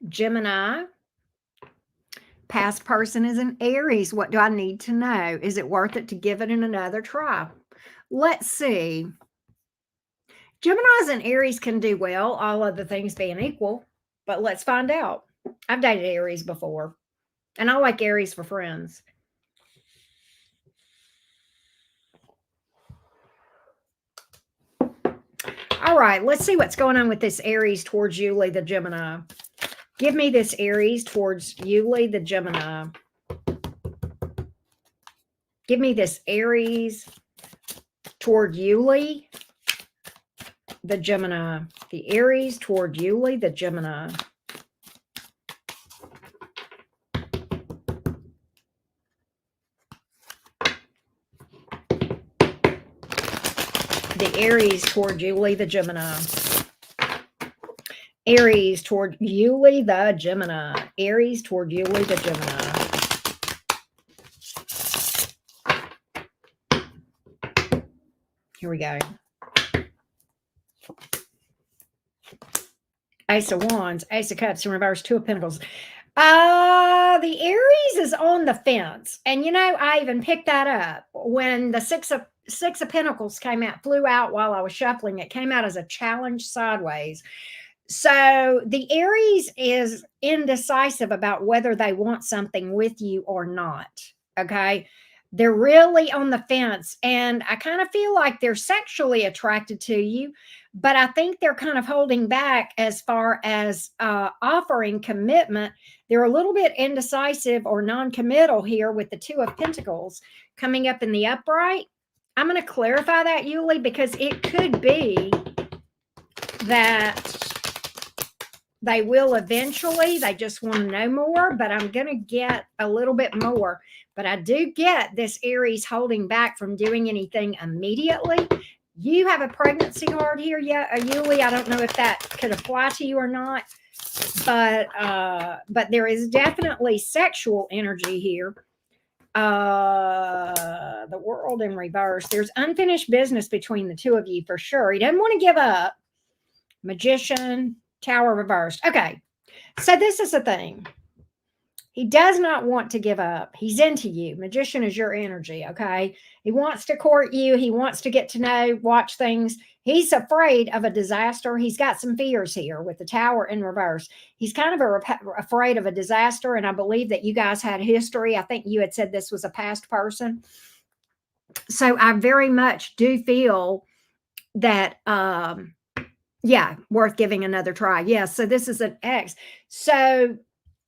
Gemini. Past person is an Aries. What do I need to know? Is it worth it to give it another try? Let's see. Geminis and Aries can do well, all other things being equal, but let's find out. I've dated Aries before, and I like Aries for friends. All right, let's see what's going on with this Aries towards Yuli, the Gemini. Give me this Aries towards Yuli, the Gemini. Give me this Aries toward Yuli, the Gemini. The Aries toward Yuli, the Gemini. The Aries toward Yuli, the Gemini. Aries toward Yuli, the Gemini. Aries toward Yuli, the Gemini. Here we go. Ace of Wands, Ace of Cups in reverse, Two of Pentacles. The Aries is on the fence. And I even picked that up when the Six of Pentacles came out, flew out while I was shuffling. It came out as a challenge sideways. So the Aries is indecisive about whether they want something with you or not. Okay. They're really on the fence. And I kind of feel like they're sexually attracted to you, but I think they're kind of holding back as far as offering commitment. They're a little bit indecisive or non-committal here with the Two of Pentacles coming up in the upright. I'm going to clarify that, Yuli, because it could be that they will eventually. They just want to know more, but I'm going to get a little bit more. But I do get this Aries holding back from doing anything immediately. You have a pregnancy card here, Yuli. I don't know if that could apply to you or not, but there is definitely sexual energy here. The World in reverse. There's unfinished business between the two of you for sure. He doesn't want to give up. Magician, Tower reversed. Okay, so this is the thing. He does not want to give up. He's into you. Magician is your energy, okay? He wants to court you. He wants to get to know, watch things. He's afraid of a disaster. He's got some fears here with the Tower in reverse. He's kind of afraid of a disaster, and I believe that you guys had history. I think you had said this was a past person. So I very much do feel that yeah, worth giving another try. Yeah, so this is an X. So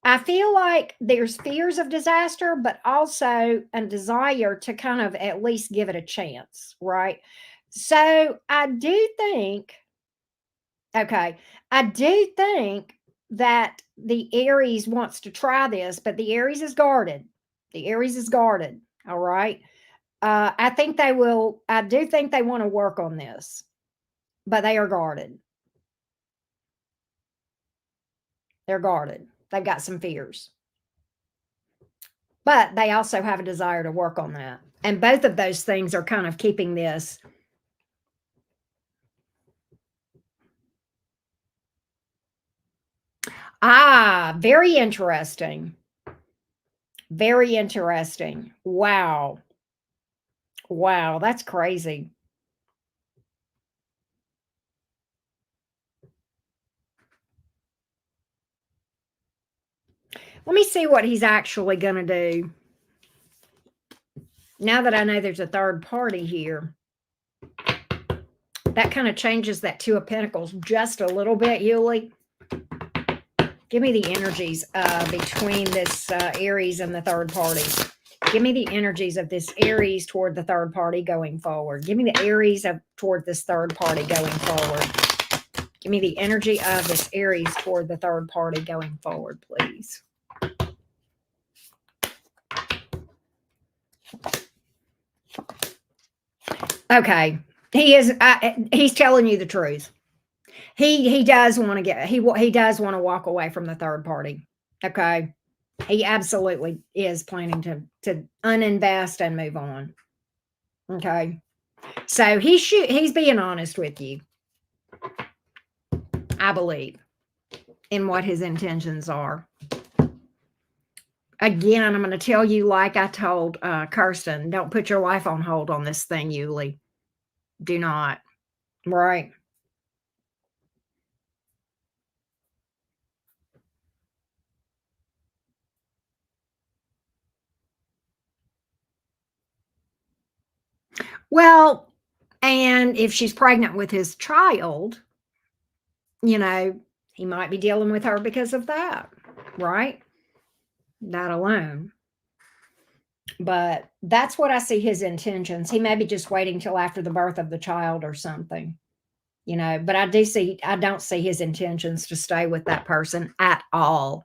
I feel like there's fears of disaster, but also a desire to kind of at least give it a chance, right? So I do think, okay, I do think that the Aries wants to try this, but the Aries is guarded. The Aries is guarded, all right? I think they will, I do think they want to work on this, but they are guarded. They're guarded. They've got some fears. But they also have a desire to work on that. And both of those things are kind of keeping this. Very interesting. Very interesting. Wow. Wow, that's crazy. Let me see what he's actually gonna do. Now that I know there's a third party here, that kind of changes that Two of Pentacles just a little bit, Yuli. Give me the energies between this Aries and the third party. Give me the energies of this Aries toward the third party going forward. Give me the Aries toward this third party going forward. Give me the energy of this Aries toward the third party going forward, please. Okay. He's telling you the truth. He does want to he does want to walk away from the third party. Okay. He absolutely is planning to uninvest and move on. Okay. So he's being honest with you. I believe in what his intentions are. Again, I'm going to tell you, like I told Kirsten, don't put your life on hold on this thing, Yuli. Do not. Right. Well, and if she's pregnant with his child, you know, he might be dealing with her because of that, right? That alone. But that's what I see his intentions. He may be just waiting till after the birth of the child or something, but I don't see his intentions to stay with that person at all.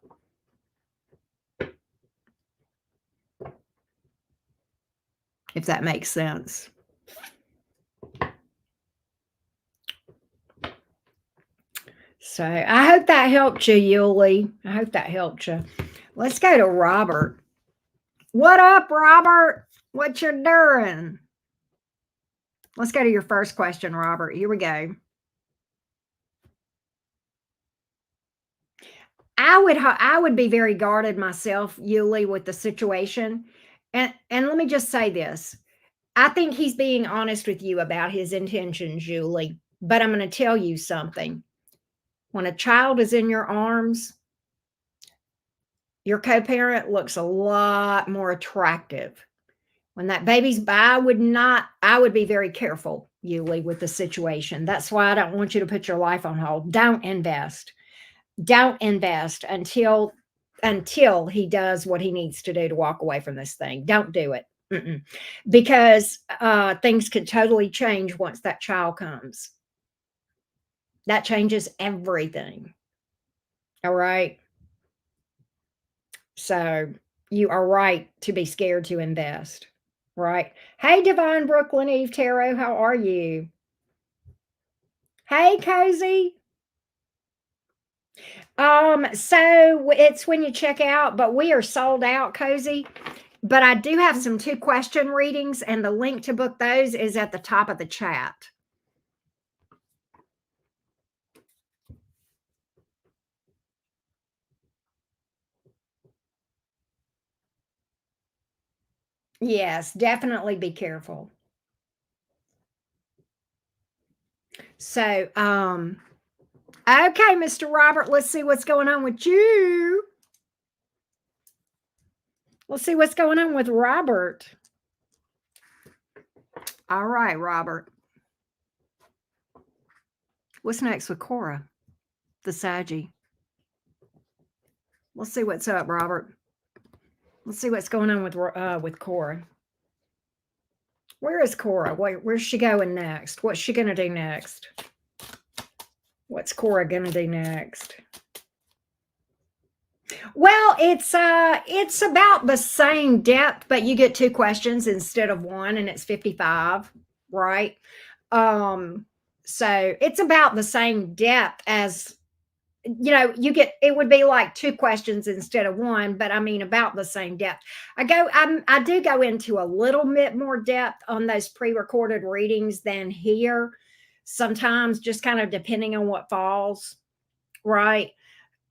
If that makes sense. So I hope that helped you, Yuli. I hope that helped you. Let's go to Robert. What up, Robert? What you doing? Let's go to your first question, Robert. Here we go. I would be very guarded myself, Yuli, with the situation. And let me just say this. I think he's being honest with you about his intentions, Julie. But I'm going to tell you something. When a child is in your arms, your co-parent looks a lot more attractive. When that baby's by, I would be very careful, Yuli, with the situation. That's why I don't want you to put your life on hold. Don't invest. Don't invest until he does what he needs to do to walk away from this thing. Don't do it. Because things could totally change once that child comes. That changes everything. All right. So you are right to be scared to invest. Right. Hey, Divine Brooklyn Eve Tarot, how are you? Hey, Cozy. So it's when you check out, but we are sold out, Cozy. But I do have some 2-question readings, and the link to book those is at the top of the chat. Yes, definitely be careful. So, okay, Mr. Robert, let's see what's going on with you. Let's see what's going on with Robert. All right, Robert. What's next with Cora, the Saggy? Let's see what's up, Robert. Let's see what's going on with Cora. Where is Cora? Where's she going next? What's she gonna do next? What's Cora gonna do next? Well, it's about the same depth, but you get 2 questions instead of 1, and it's 55, right? So it's about the same depth as it would be like 2 questions instead of 1, but I mean about the same depth. I do go into a little bit more depth on those pre-recorded readings than here, sometimes just kind of depending on what falls, right?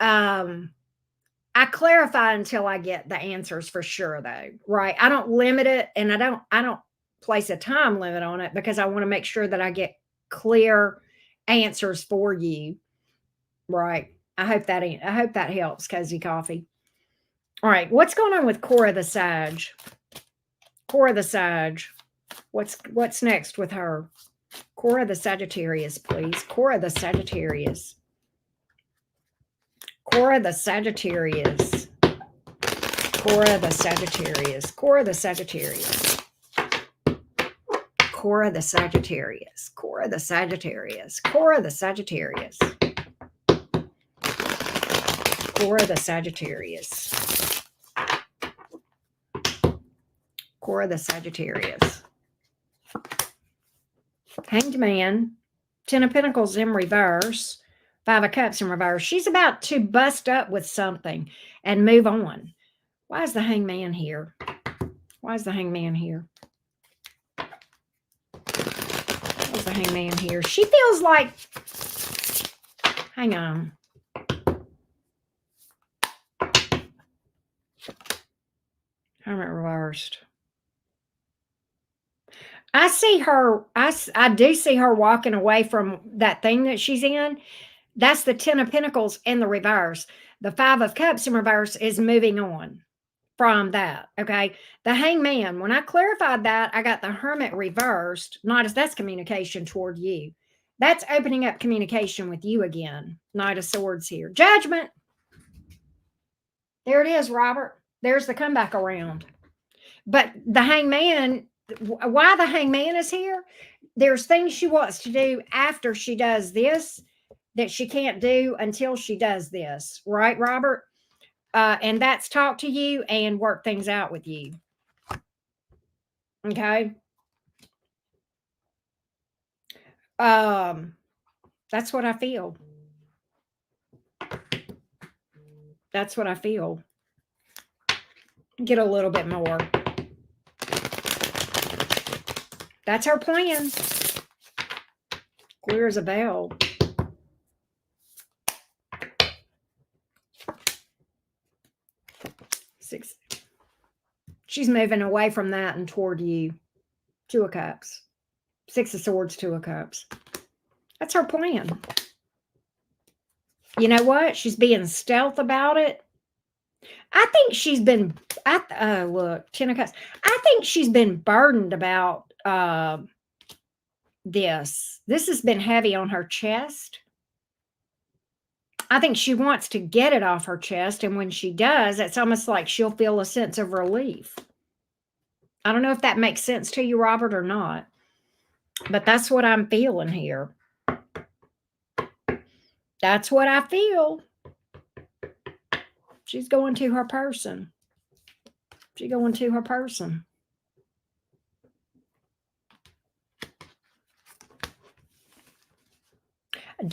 I clarify until I get the answers for sure though, right? I don't limit it and I don't place a time limit on it because I want to make sure that I get clear answers for you, right? I hope that helps, Cozy Coffee. All right, what's going on with Cora the Sag? Cora the Sag. What's next with her? Cora the Sagittarius, please. Cora the Sagittarius. Cora the Sagittarius. Cora the Sagittarius. Cora the Sagittarius. Cora the Sagittarius. Cora the Sagittarius. Cora the Sagittarius. Cora the Sagittarius. Cora the Sagittarius. Hanged Man. Ten of Pentacles in reverse. Five of Cups in reverse. She's about to bust up with something and move on. Why is the Hangman here? Why is the Hangman here? Why is the Hangman here? She feels like... Hang on. Hermit reversed. I see her, I do see her walking away from that thing that she's in. That's the Ten of Pentacles in the reverse. The Five of Cups in reverse is moving on from that, okay? The Hangman, when I clarified that, I got the Hermit reversed. Not as that's communication toward you. That's opening up communication with you again. Knight of Swords here. Judgment. There it is, Robert. There's the comeback around. But the Hangman... Why the Hangman is here, there's things she wants to do after she does this that she can't do until she does this, right, Robert? And that's talk to you and work things out with you. Okay. That's what I feel. That's what I feel. Get a little bit more. That's her plan. Clear as a bell. Six. She's moving away from that and toward you. Two of Cups. Six of Swords, Two of Cups. That's her plan. You know what? She's being stealth about it. I think she's been... look, Ten of Cups. I think she's been burdened about this. This has been heavy on her chest. I think she wants to get it off her chest, and when she does, it's almost like she'll feel a sense of relief. I don't know if that makes sense to you, Robert, or not, but that's what I'm feeling here. That's what I feel. She's going to her person. She's going to her person.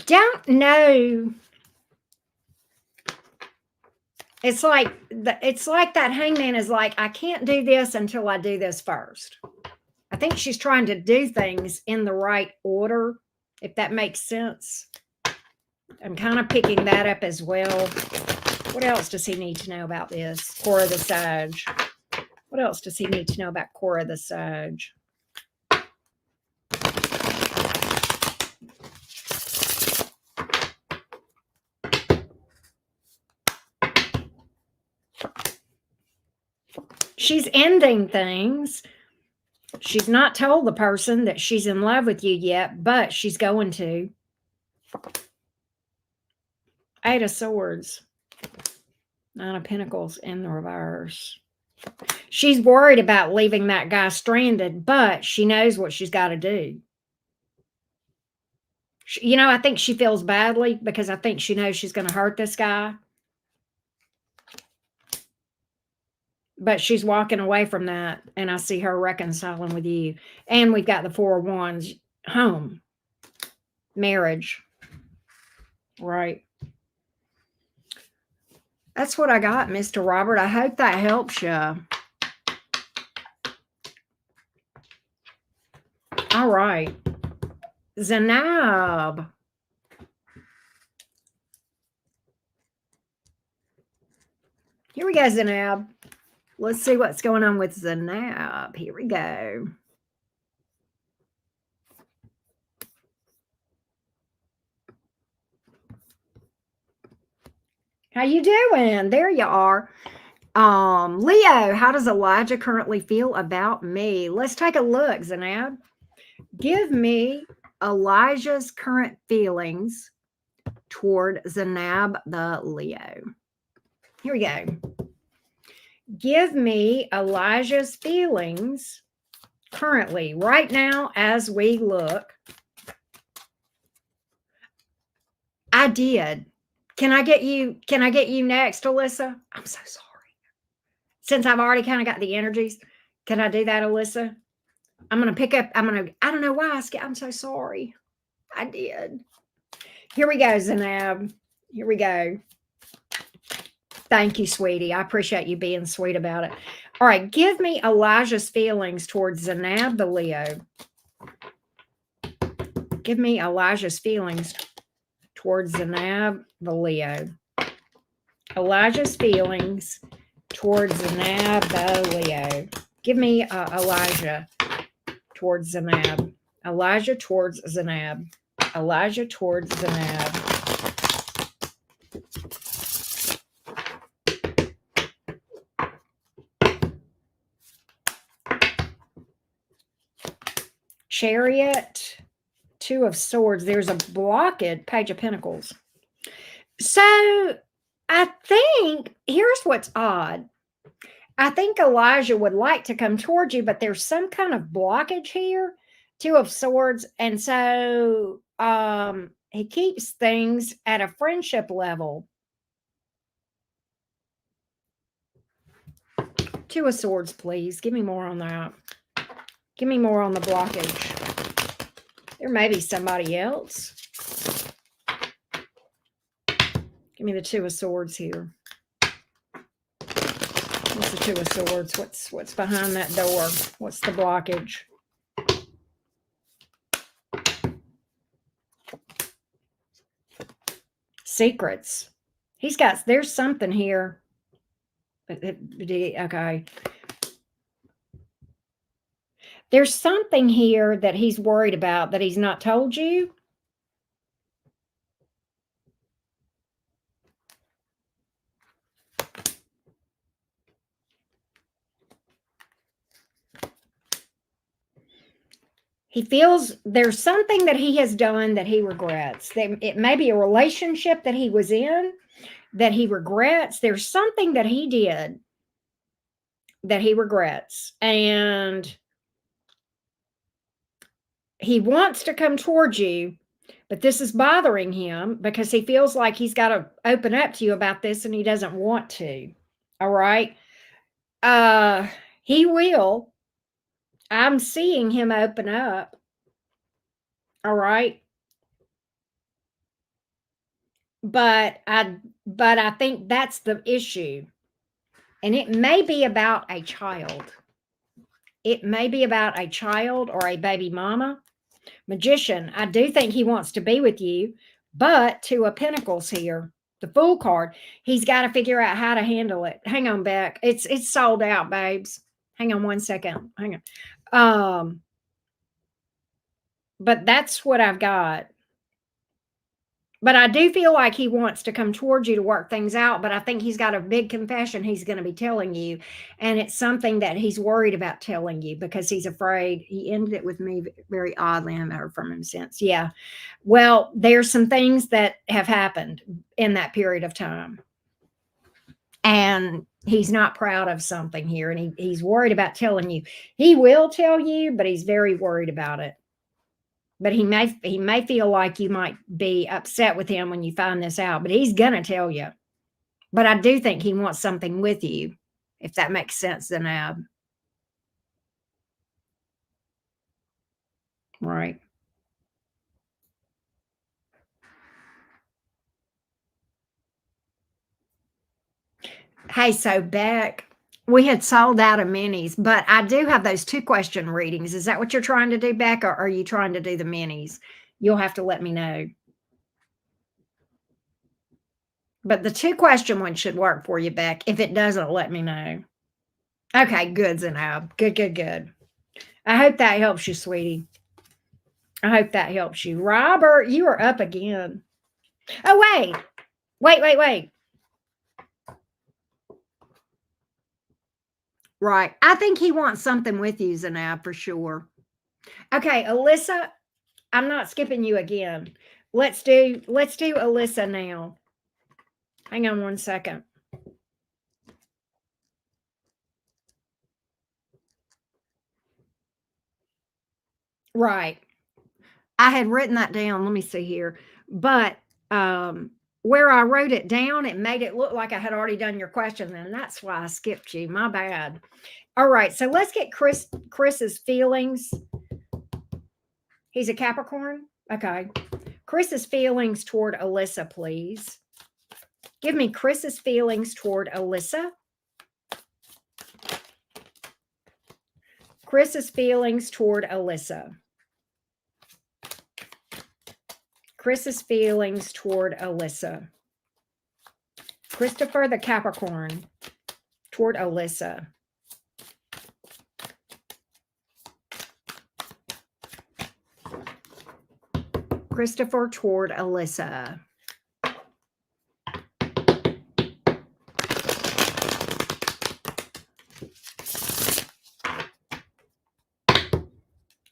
Don't know. It's like that Hangman is like, I can't do this until I do this first. I think she's trying to do things in the right order, if that makes sense. I'm kind of picking that up as well. What else does he need to know about this? Cora the Sag. What else does he need to know about Cora the Sag? She's ending things. She's not told the person that she's in love with you yet, but she's going to. Eight of Swords. Nine of Pentacles in the reverse. She's worried about leaving that guy stranded, but she knows what she's got to do. You know, I think she feels badly because I think she knows she's going to hurt this guy. But she's walking away from that, and I see her reconciling with you. And we've got the Four of Wands. Home. Marriage. Right. That's what I got, Mr. Robert. I hope that helps you. All right. Zanab. Here we go, Zanab. Let's see what's going on with Zanab. Here we go. How you doing? There you are. Leo, how does Elijah currently feel about me? Let's take a look, Zanab. Give me Elijah's current feelings toward Zanab the Leo. Here we go. Give me Elijah's feelings currently, right now, as we look. I did. Can I get you next, Alyssa? I'm so sorry. Since I've already kind of got the energies, can I do that, Alyssa? I'm going to pick up, I don't know why I'm so sorry. I did. Here we go, Zanab. Here we go. Thank you, sweetie. I appreciate you being sweet about it. All right, give me Elijah's feelings towards Zanab the Leo. Give me Elijah's feelings towards Zanab the Leo. Elijah's feelings towards Zanab the Leo. Give me Elijah towards Zanab. Elijah towards Zanab. Elijah towards Zanab. Chariot, Two of Swords. There's a blockage, Page of Pentacles. So I think, here's what's odd. I think Elijah would like to come towards you, but there's some kind of blockage here. Two of Swords. And so he keeps things at a friendship level. Two of Swords, please. Give me more on that. Give me more on the blockage. There may be somebody else. Give me the Two of Swords here. What's the Two of Swords? What's behind that door? What's the blockage? Secrets. There's something here. Okay. There's something here that he's worried about that he's not told you. He feels there's something that he has done that he regrets. It may be a relationship that he was in that he regrets. There's something that he did that he regrets. And he wants to come towards you, but this is bothering him because he feels like he's got to open up to you about this and he doesn't want to. All right. He will. I'm seeing him open up. All right. But I think that's the issue. And it may be about a child. It may be about a child or a baby mama. Magician, I do think he wants to be with you, but Two of Pentacles here, the Fool card, he's got to figure out how to handle it. Hang on, Beck. It's sold out, babes. Hang on one second. Hang on. But that's what I've got. But I do feel like he wants to come towards you to work things out. But I think he's got a big confession he's going to be telling you. And it's something that he's worried about telling you because he's afraid. He ended it with me very oddly. I haven't heard from him since. Yeah. Well, there's some things that have happened in that period of time. And he's not proud of something here. And he's worried about telling you. He will tell you, but he's very worried about it. But he may feel like you might be upset with him when you find this out, but he's going to tell you. But I do think he wants something with you, if that makes sense, Zanab. Right. Hey, so Beck, we had sold out of minis, but I do have those 2-question readings. Is that what you're trying to do, Beck, or are you trying to do the minis? You'll have to let me know. But the 2-question one should work for you, Beck. If it doesn't, let me know. Okay, good, Zenab. Good, good, good. I hope that helps you, sweetie. I hope that helps you. Robert, you are up again. Oh, wait. Wait, wait, wait. Right. I think he wants something with you, Zenab, for sure. Okay, Alyssa, I'm not skipping you again. Let's do Alyssa now. Hang on one second. Right. I had written that down. Let me see here. But where I wrote it down, it made it look like I had already done your question, and that's why I skipped you. My bad. All right, so let's get Chris's feelings. He's a Capricorn. Okay. Chris's feelings toward Alyssa, please. Give me Chris's feelings toward Alyssa. Chris's feelings toward Alyssa. Chris's feelings toward Alyssa. Christopher the Capricorn toward Alyssa. Christopher toward Alyssa.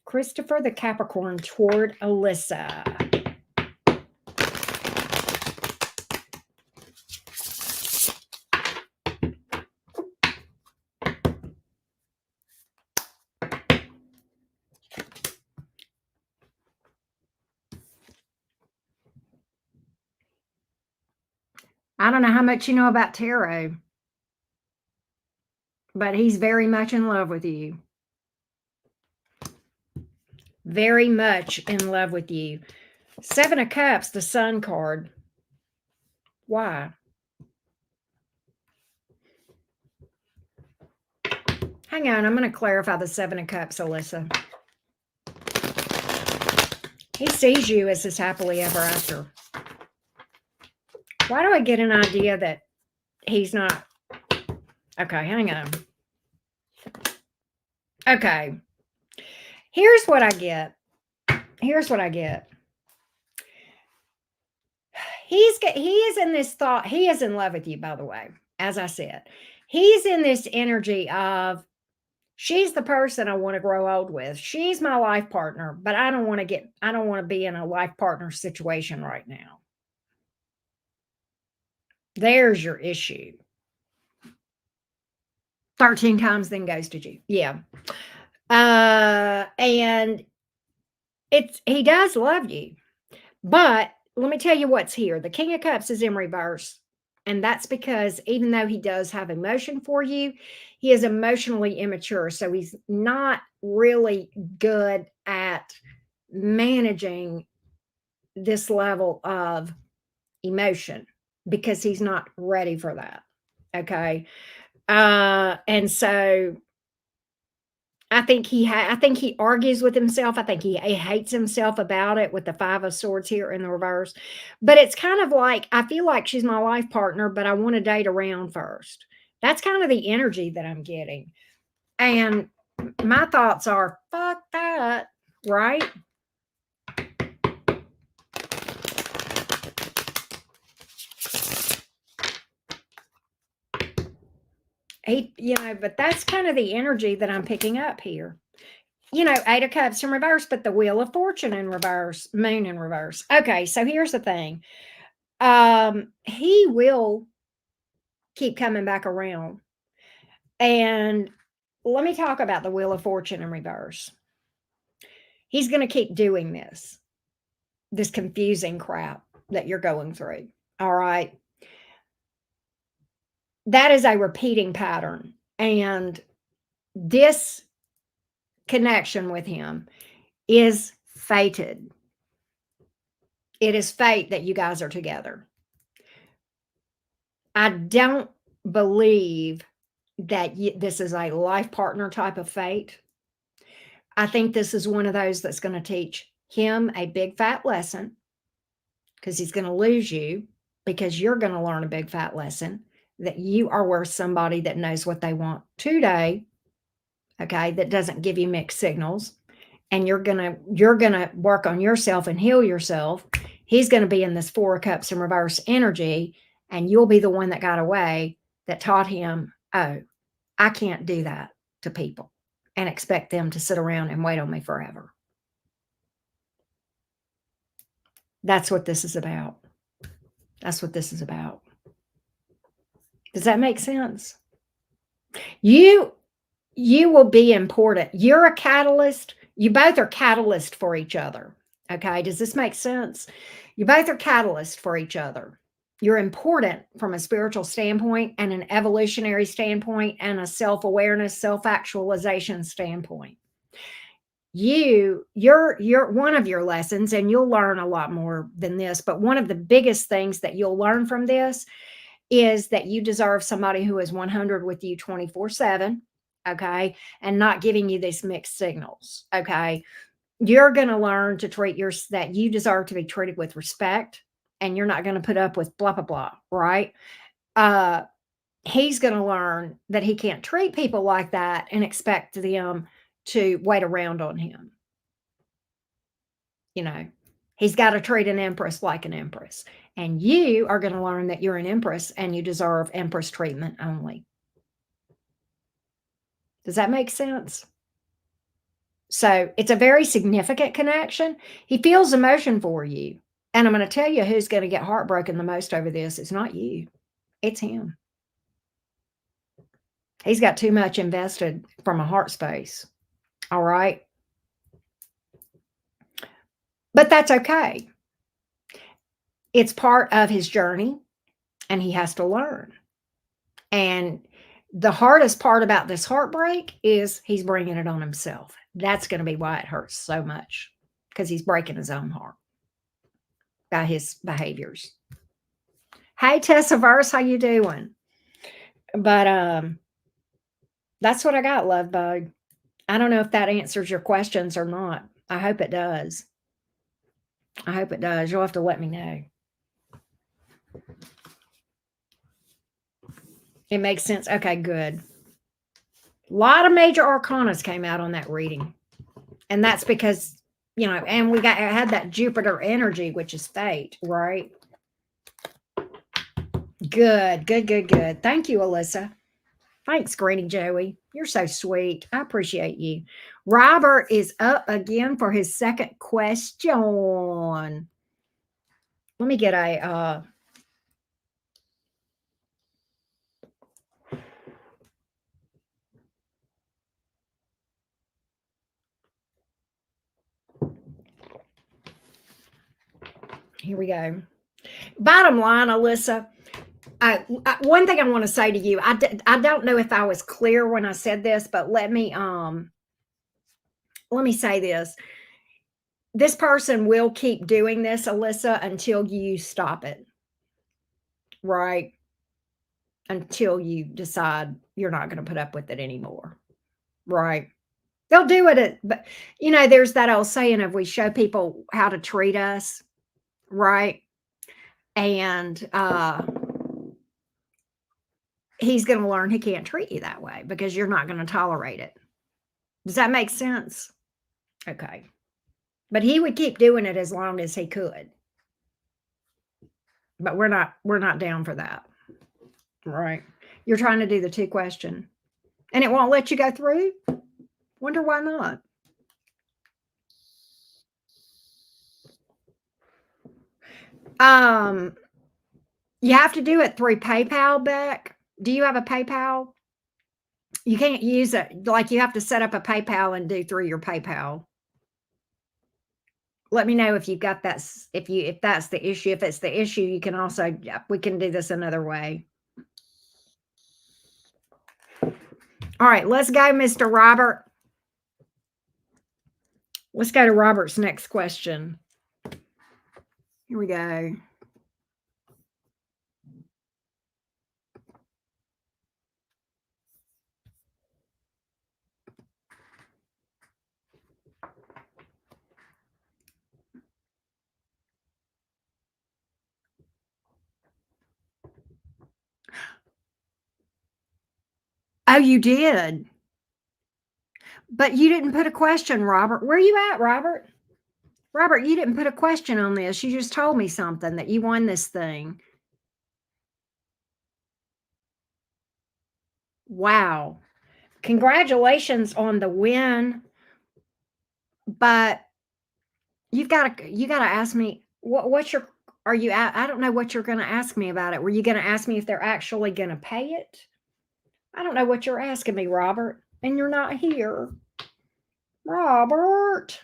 Christopher the Capricorn toward Alyssa. I don't know how much you know about tarot, but he's very much in love with you. Very much in love with you. 7 of Cups, the Sun card. Why? Hang on, I'm going to clarify the 7 of Cups, Alyssa. He sees you as his happily ever after. Why do I get an idea that he's not? Okay, hang on. Okay. Here's what I get. Here's what I get. He is in this thought. He is in love with you, by the way. As I said, he's in this energy of she's the person I want to grow old with. She's my life partner, but I don't want to be in a life partner situation right now. There's your issue. 13 times then ghosted you. Yeah. And he does love you. But let me tell you what's here. The King of Cups is in reverse. And that's because even though he does have emotion for you, he is emotionally immature. So he's not really good at managing this level of emotion because he's not ready for that. Okay. And so I think he argues with himself. I think he hates himself about it with the 5 of Swords here in the reverse. But it's kind of like, I feel like she's my life partner, but I want to date around first. That's kind of the energy that I'm getting. And my thoughts are, fuck that, right? But that's kind of the energy that I'm picking up here. 8 of Cups in reverse, but the Wheel of Fortune in reverse, Moon in reverse. Okay, so here's the thing. He will keep coming back around. And let me talk about the Wheel of Fortune in reverse. He's going to keep doing this confusing crap that you're going through. All right. That is a repeating pattern. And this connection with him is fated. It is fate that you guys are together. I don't believe that this is a life partner type of fate. I think this is one of those that's going to teach him a big fat lesson because he's going to lose you. because you're going to learn a big fat lesson that you are worth somebody that knows what they want today, okay, that doesn't give you mixed signals. And you're gonna work on yourself and heal yourself. He's gonna be in this Four of Cups in reverse energy, and you'll be the one that got away that taught him, oh, I can't do that to people and expect them to sit around and wait on me forever. That's what this is about. That's what this is about. Does that make sense? You you will be important. You're a catalyst. You both are catalyst for each other. Okay. Does this make sense? You both are catalyst for each other. You're important from a spiritual standpoint and an evolutionary standpoint and a self-awareness, self-actualization standpoint. You're one of your lessons, and you'll learn a lot more than this, but one of the biggest things that you'll learn from this is that you deserve somebody who is 100 with you 24/7, okay, and not giving you these mixed signals, okay? You're going to learn to treat your that you deserve to be treated with respect, and you're not going to put up with blah blah blah, right? Uh he's going to learn that he can't treat people like that and expect them to wait around on him, you know. He's got to treat an empress like an empress. And you are going to learn that you're an empress and you deserve empress treatment only. Does that make sense? So it's a very significant connection. He feels emotion for you. And I'm going to tell you who's going to get heartbroken the most over this. It's not you, it's him. He's got too much invested from a heart space. All right. But that's okay. It's part of his journey and he has to learn. And the hardest part about this heartbreak is he's bringing it on himself. That's going to be why it hurts so much, because he's breaking his own heart by his behaviors. Hey, Tessa Verse, how you doing? But that's what I got, love bug. I don't know if that answers your questions or not. I hope it does. I hope it does. You'll have to let me know. It makes sense. Okay, good. A lot of major arcanas came out on that reading. And that's because, and we had that Jupiter energy, which is fate, right? Good, good, good, good. Thank you, Alyssa. Thanks, Granny Joey. You're so sweet. I appreciate you. Robert is up again for his second question. Let me get a here we go. Bottom line, Alyssa, one thing I want to say to you, I don't know if I was clear when I said this, but let me say this. This person will keep doing this, Alyssa, until you stop it. Right? Until you decide you're not going to put up with it anymore. Right? They'll do it, but there's that old saying of we show people how to treat us, right? And he's going to learn he can't treat you that way because you're not going to tolerate it. Does that make sense? Okay. But he would keep doing it as long as he could. But we're not down for that. Right. You're trying to do the 2 question and it won't let you go through. Wonder why not. You have to do it through PayPal, Beck. Do you have a PayPal? You can't use it. Like, you have to set up a PayPal and do through your PayPal. Let me know if you've got that. If that's the issue. If it's the issue, you can also, we can do this another way. All right, let's go, Mr. Robert. Let's go to Robert's next question. Here we go. Oh, you did? But you didn't put a question, Robert. Where you at, Robert? Robert, you didn't put a question on this. You just told me something that you won this thing. Wow. Congratulations on the win, but you gotta ask me what's your are you I don't know what you're gonna ask me about it. Were you gonna ask me if they're actually gonna pay it? I don't know what you're asking me, Robert, and you're not here. Robert.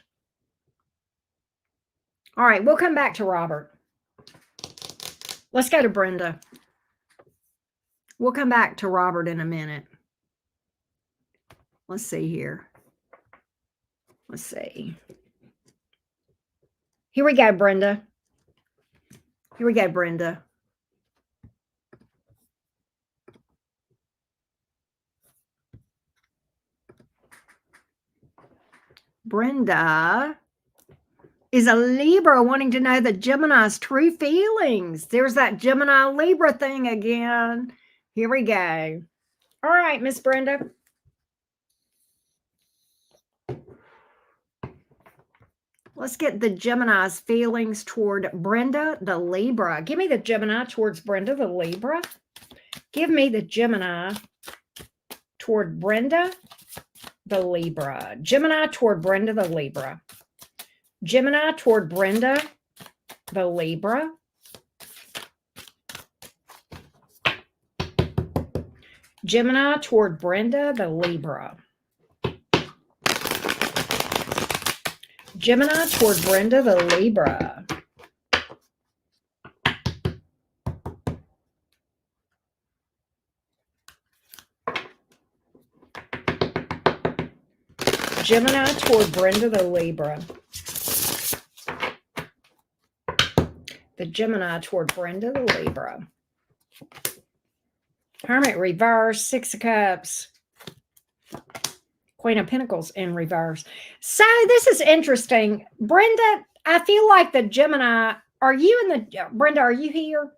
All right, we'll come back to Robert. Let's go to Brenda. We'll come back to Robert in a minute. Let's see here. Let's see. Here we go, Brenda. Here we go, Brenda. Brenda is a Libra wanting to know the Gemini's true feelings. There's that Gemini Libra thing again. Here we go. All right, Miss Brenda. Let's get the Gemini's feelings toward Brenda, the Libra. Give me the Gemini towards Brenda, the Libra. Give me the Gemini toward Brenda, the Libra. Gemini toward Brenda, the Libra. Gemini toward Brenda, the Libra. Gemini toward Brenda, the Libra. Gemini toward Brenda, the Libra. Gemini toward Brenda, the Libra. The Gemini toward Brenda, the Libra. Hermit reverse, Six of Cups. Queen of Pentacles in reverse. So this is interesting. Brenda, I feel like the Gemini, Brenda, are you here?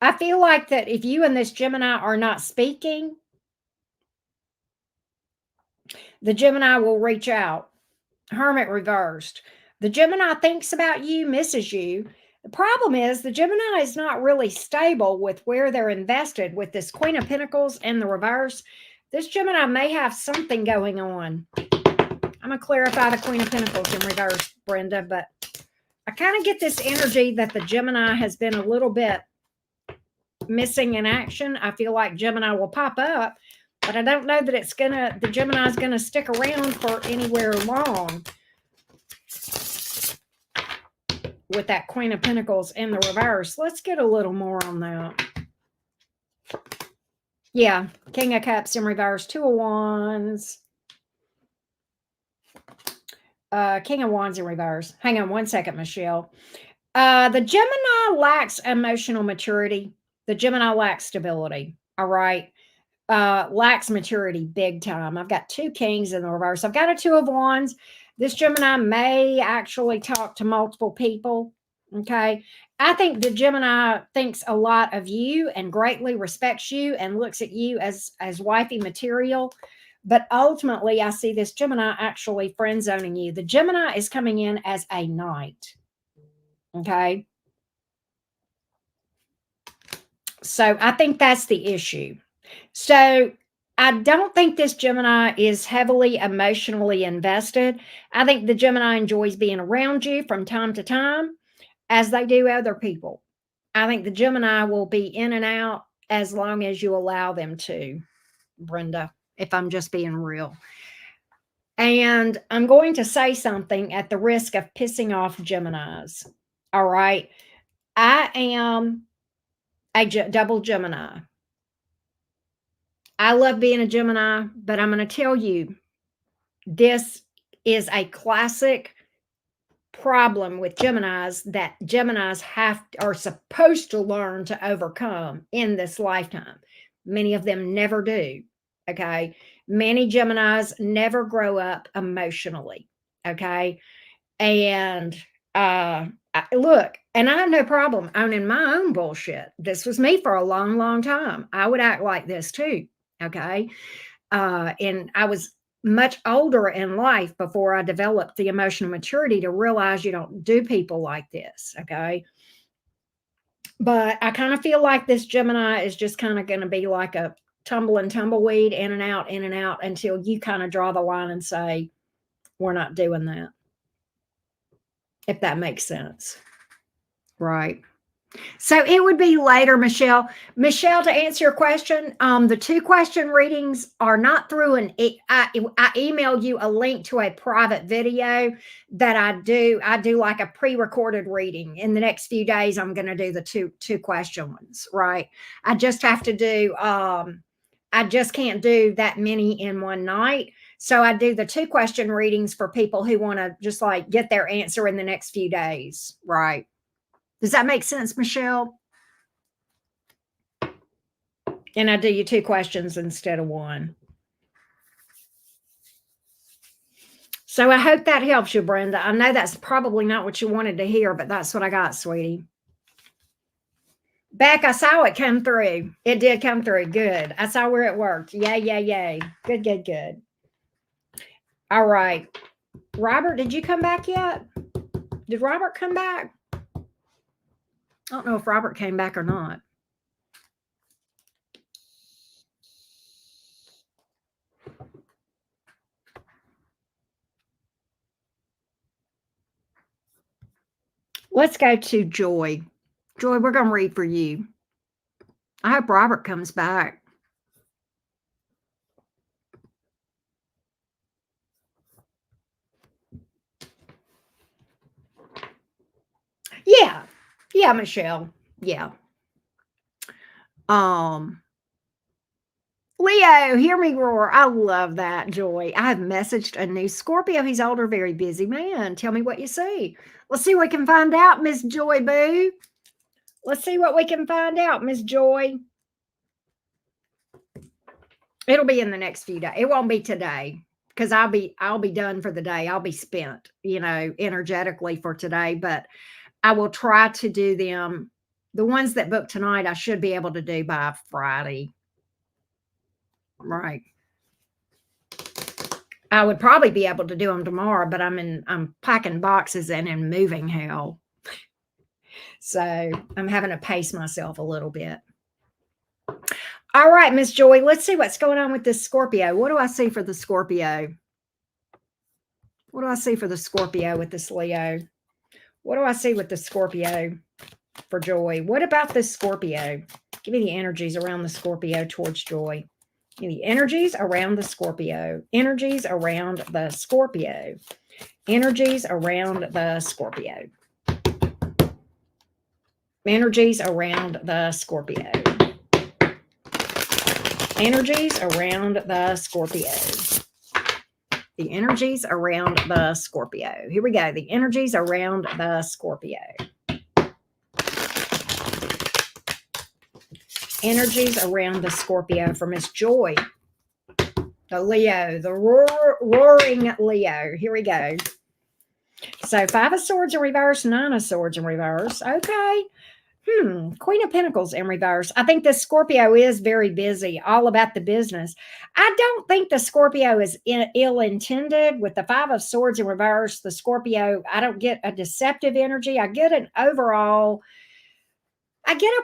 I feel like that if you and this Gemini are not speaking, the Gemini will reach out. Hermit reversed. The Gemini thinks about you, misses you. The problem is the Gemini is not really stable with where they're invested with this Queen of Pentacles and the reverse. This Gemini may have something going on. I'm going to clarify the Queen of Pentacles in reverse, Brenda, but I kind of get this energy that the Gemini has been a little bit missing in action. I feel like Gemini will pop up, but I don't know that the Gemini is going to stick around for anywhere long with that Queen of Pentacles in the reverse. Let's get a little more on that. Yeah, King of Cups in reverse, Two of Wands. King of Wands in reverse. Hang on one second, Michelle. The Gemini lacks emotional maturity. The Gemini lacks stability. All right. Lacks maturity big time. I've got two kings in the reverse. I've got a Two of Wands. This Gemini may actually talk to multiple people. Okay. I think the Gemini thinks a lot of you and greatly respects you and looks at you as wifey material. But ultimately, I see this Gemini actually friend zoning you. The Gemini is coming in as a knight. Okay. So I think that's the issue. So I don't think this Gemini is heavily emotionally invested. I think the Gemini enjoys being around you from time to time, as they do other people. I think the Gemini will be in and out as long as you allow them to, Brenda, if I'm just being real. And I'm going to say something at the risk of pissing off Geminis. All right. I am a double Gemini. I love being a Gemini, but I'm going to tell you, this is a classic problem with Geminis that Geminis are supposed to learn to overcome in this lifetime. Many of them never do. Okay. Many Geminis never grow up emotionally. Okay. And Look, and I have no problem owning my own bullshit. This was me for a long, long time. I would act like this too. Okay. And I was much older in life before I developed the emotional maturity to realize you don't do people like this. Okay. But I kind of feel like this Gemini is just kind of going to be like a tumble and tumbleweed, in and out until you kind of draw the line and say, we're not doing that. If that makes sense. Right. So it would be later, Michelle. Michelle, to answer your question, the 2-question readings are not through I emailed you a link to a private video that I do. I do like a pre-recorded reading. In the next few days, I'm going to do the two question ones. Right. I just have to do. I just can't do that many in one night. So I do the 2-question readings for people who want to just like get their answer in the next few days. Right. Does that make sense, Michelle? And I do you 2 questions instead of 1. So I hope that helps you, Brenda. I know that's probably not what you wanted to hear, but that's what I got, sweetie. Beck, I saw it come through. It did come through. Good. I saw where it worked. Yay, yay, yay. Good, good, good. All right. Robert, did you come back yet? Did Robert come back? I don't know if Robert came back or not. Let's go to Joy. Joy, we're going to read for you. I hope Robert comes back. Yeah. Yeah, Michelle. Yeah. Leo, hear me roar. I love that, Joy. I have messaged a new Scorpio. He's older, very busy man. Tell me what you see. Let's see what we can find out, Miss Joy Boo. Let's see what we can find out, Miss Joy. It'll be in the next few days. It won't be today because I'll be done for the day. I'll be spent, energetically for today, but I will try to do them. The ones that book tonight, I should be able to do by Friday. Right. I would probably be able to do them tomorrow, but I'm packing boxes and in moving hell. So I'm having to pace myself a little bit. All right, Miss Joy, let's see what's going on with this Scorpio. What do I see for the Scorpio? What do I see for the Scorpio with this Leo? What do I see with the Scorpio for Joy? What about this Scorpio? Give me the energies around the Scorpio towards Joy. Give me the energies around the Scorpio. Energies around the Scorpio. Energies around the Scorpio. Energies around the Scorpio. Energies around the Scorpio. The energies around the Scorpio. Here we go. The energies around the Scorpio. Energies around the Scorpio for Miss Joy. The Leo, the roaring Leo. Here we go. So 5 of Swords in reverse, 9 of Swords in reverse. Okay. Queen of Pentacles in reverse. I think the Scorpio is very busy, all about the business. I don't think the Scorpio is ill-intended. With the 5 of Swords in reverse, the Scorpio, I don't get a deceptive energy. I get a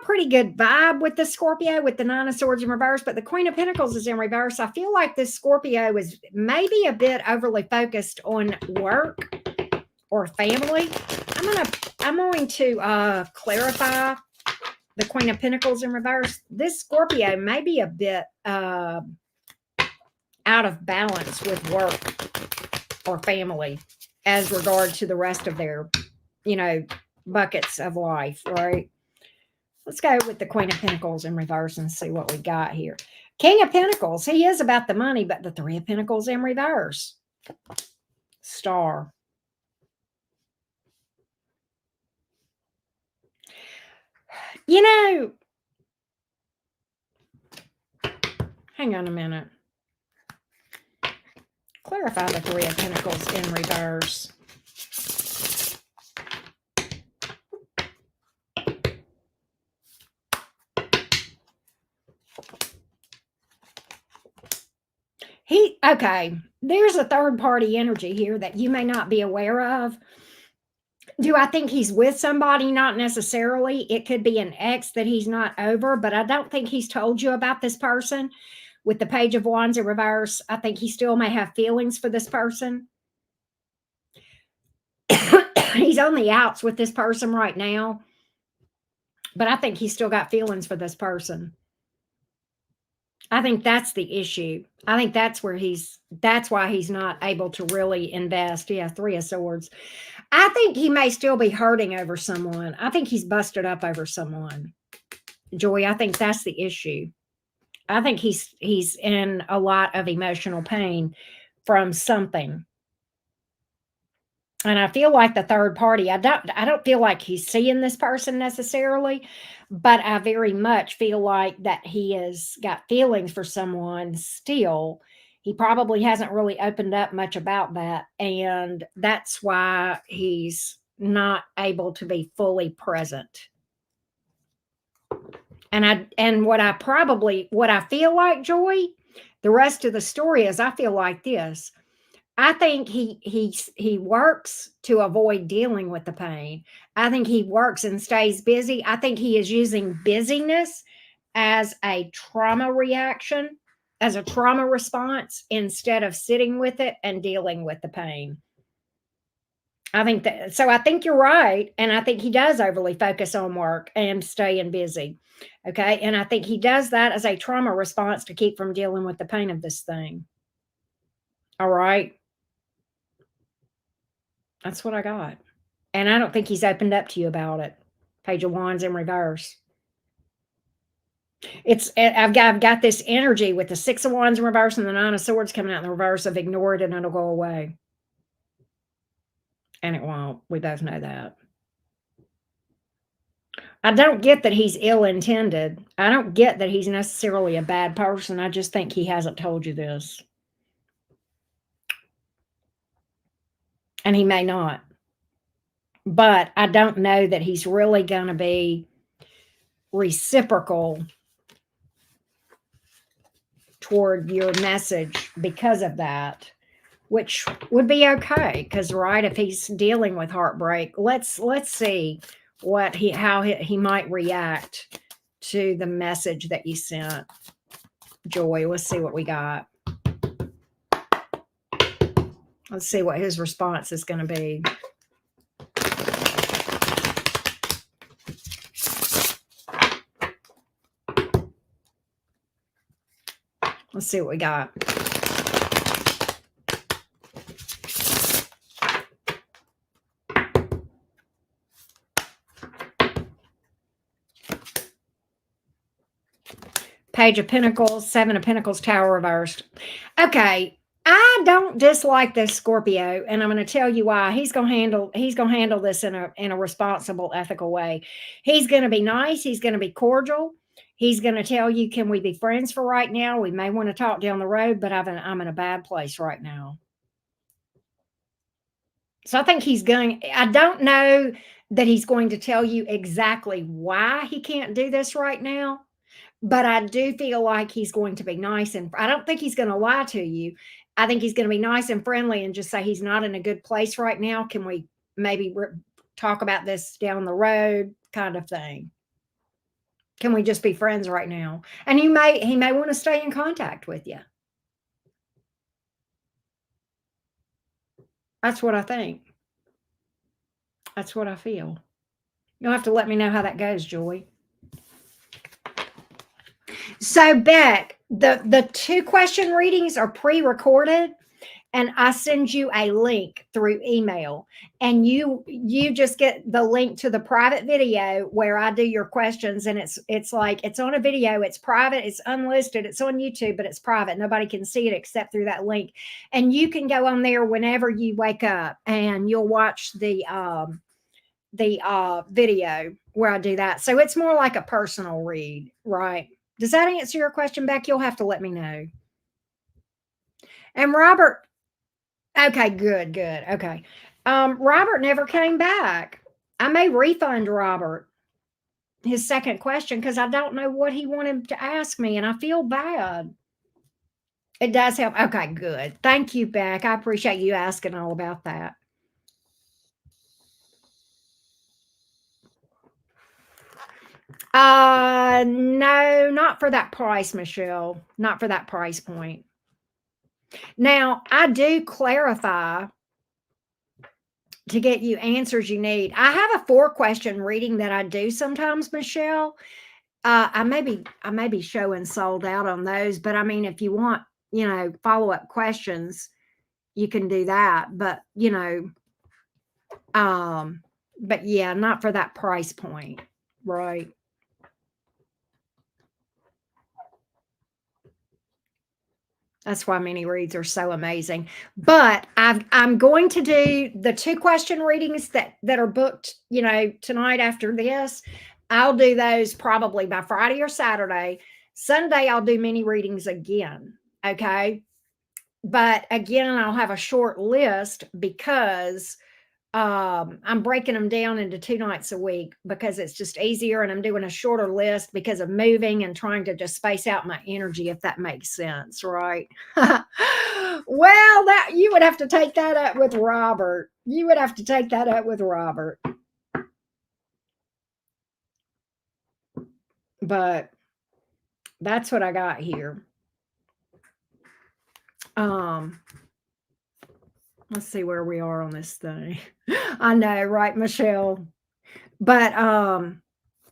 pretty good vibe with the Scorpio with the 9 of Swords in reverse, but the Queen of Pentacles is in reverse. I feel like this Scorpio is maybe a bit overly focused on work or family. I'm going to clarify the Queen of Pentacles in reverse. This Scorpio may be a bit out of balance with work or family as regard to the rest of their, buckets of life, right? Let's go with the Queen of Pentacles in reverse and see what we got here. King of Pentacles, he is about the money, but the 3 of Pentacles in reverse. Star. Hang on a minute. Clarify the 3 of Pentacles in reverse. okay, there's a third party energy here that you may not be aware of. Do I think he's with somebody? Not necessarily. It could be an ex that he's not over, but I don't think he's told you about this person. With the Page of Wands in reverse, I think he still may have feelings for this person. He's on the outs with this person right now, but I think he's still got feelings for this person. I think that's the issue. I think that's why he's not able to really invest. Yeah, Three of Swords. I think he may still be hurting over someone. I think he's busted up over someone. Joy, I think that's the issue. I think he's in a lot of emotional pain from something. And I feel like the third party, I don't feel like he's seeing this person necessarily, but I very much feel like that he has got feelings for someone still. He probably hasn't really opened up much about that, and that's why he's not able to be fully present. And what I feel like, Joy, the rest of the story is I feel like this. I think he works to avoid dealing with the pain. I think he works and stays busy. I think he is using busyness as a trauma reaction, as a trauma response, instead of sitting with it and dealing with the pain. I think that, so I think you're right. And I think he does overly focus on work and staying busy. Okay. And I think he does that as a trauma response to keep from dealing with the pain of this thing. All right. That's what I got. And I don't think he's opened up to you about it. Page of Wands in reverse. I've got this energy with the Six of Wands in reverse and the Nine of Swords coming out in the reverse of ignore it and it'll go away. And it won't. We both know that. I don't get that he's ill intended. I don't get that he's necessarily a bad person. I just think he hasn't told you this. And he may not. But I don't know that he's really going to be reciprocal toward your message because of that, which would be okay. Because right, if he's dealing with heartbreak, let's see how he might react to the message that you sent, Joy. Let's see what we got. Let's see what his response is going to be. Let's see what we got. Page of Pentacles, Seven of Pentacles, Tower reversed. Okay, I don't dislike this Scorpio, and I'm going to tell you why. He's going to handle this in a responsible, ethical way. He's going to be nice. He's going to be cordial. He's going to tell you, can we be friends for right now? We may want to talk down the road, but I'm in a bad place right now. So I think I don't know that he's going to tell you exactly why he can't do this right now, but I do feel like he's going to be nice. And I don't think he's going to lie to you. I think he's going to be nice and friendly and just say he's not in a good place right now. Can we maybe talk about this down the road kind of thing? Can we just be friends right now? And he may want to stay in contact with you. That's what I think. That's what I feel. You'll have to let me know how that goes, Joy. So, Beck, the 2-question readings are pre-recorded, and I send you a link through email, and you just get the link to the private video where I do your questions, and it's like it's on a video, it's private, it's unlisted, it's on YouTube, but it's private. Nobody can see it except through that link, and you can go on there whenever you wake up, and you'll watch the video where I do that. So it's more like a personal read, right? Does that answer your question, Beck? You'll have to let me know. And Robert, okay, good. Okay. Robert never came back. I may refund Robert his second question because I don't know what he wanted to ask me, and I feel bad. It does help. Okay, good. Thank you, Beck. I appreciate you asking all about that. No, not for that price, Michelle. Not for that price point. Now, I do clarify to get you answers you need. I have a 4-question reading that I do sometimes, Michelle. I may be showing sold out on those, but I mean, if you want, follow-up questions, you can do that. Um, but yeah, not for that price point. Right. That's why mini reads are so amazing. But I'm going to do the 2-question readings that are booked, tonight after this. I'll do those probably by Friday or Saturday. Sunday I'll do mini readings again. Okay. But again, I'll have a short list because I'm breaking them down into 2 nights a week because it's just easier, and I'm doing a shorter list because of moving and trying to just space out my energy, if that makes sense, right? Well, that you would have to take that up with Robert. You would have to take that up with Robert. But that's what I got here. Um, let's see where we are on this thing. I know, right, Michelle? But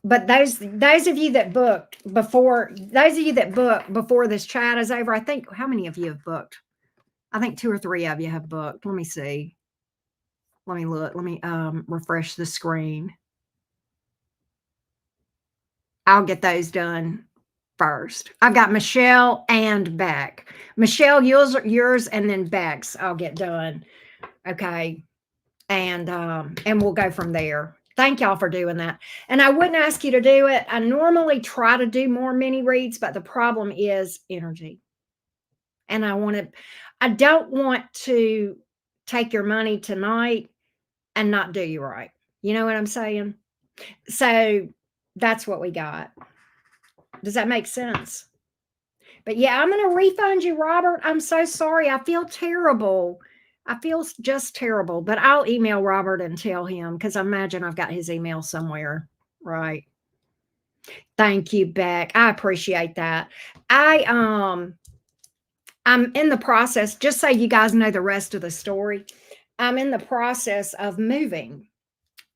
those of you that booked before those of you that booked before this chat is over, I think how many of you have booked? I think 2 or 3 of you have booked. Let me see. Let me look. Let me refresh the screen. I'll get those done first. I've got Michelle and Beck. Michelle, yours, and then Beck's. I'll get done. Okay, and we'll go from there. Thank y'all for doing that. And I wouldn't ask you to do it. I normally try to do more mini reads, but the problem is energy. And I don't want to take your money tonight and not do you right. You know what I'm saying? So that's what we got. Does that make sense? But yeah, I'm going to refund you, Robert. I'm so sorry. I feel terrible. I feel just terrible, but I'll email Robert and tell him because I imagine I've got his email somewhere. Right. Thank you, Beck. I appreciate that. I I'm in the process, just so you guys know the rest of the story. I'm in the process of moving,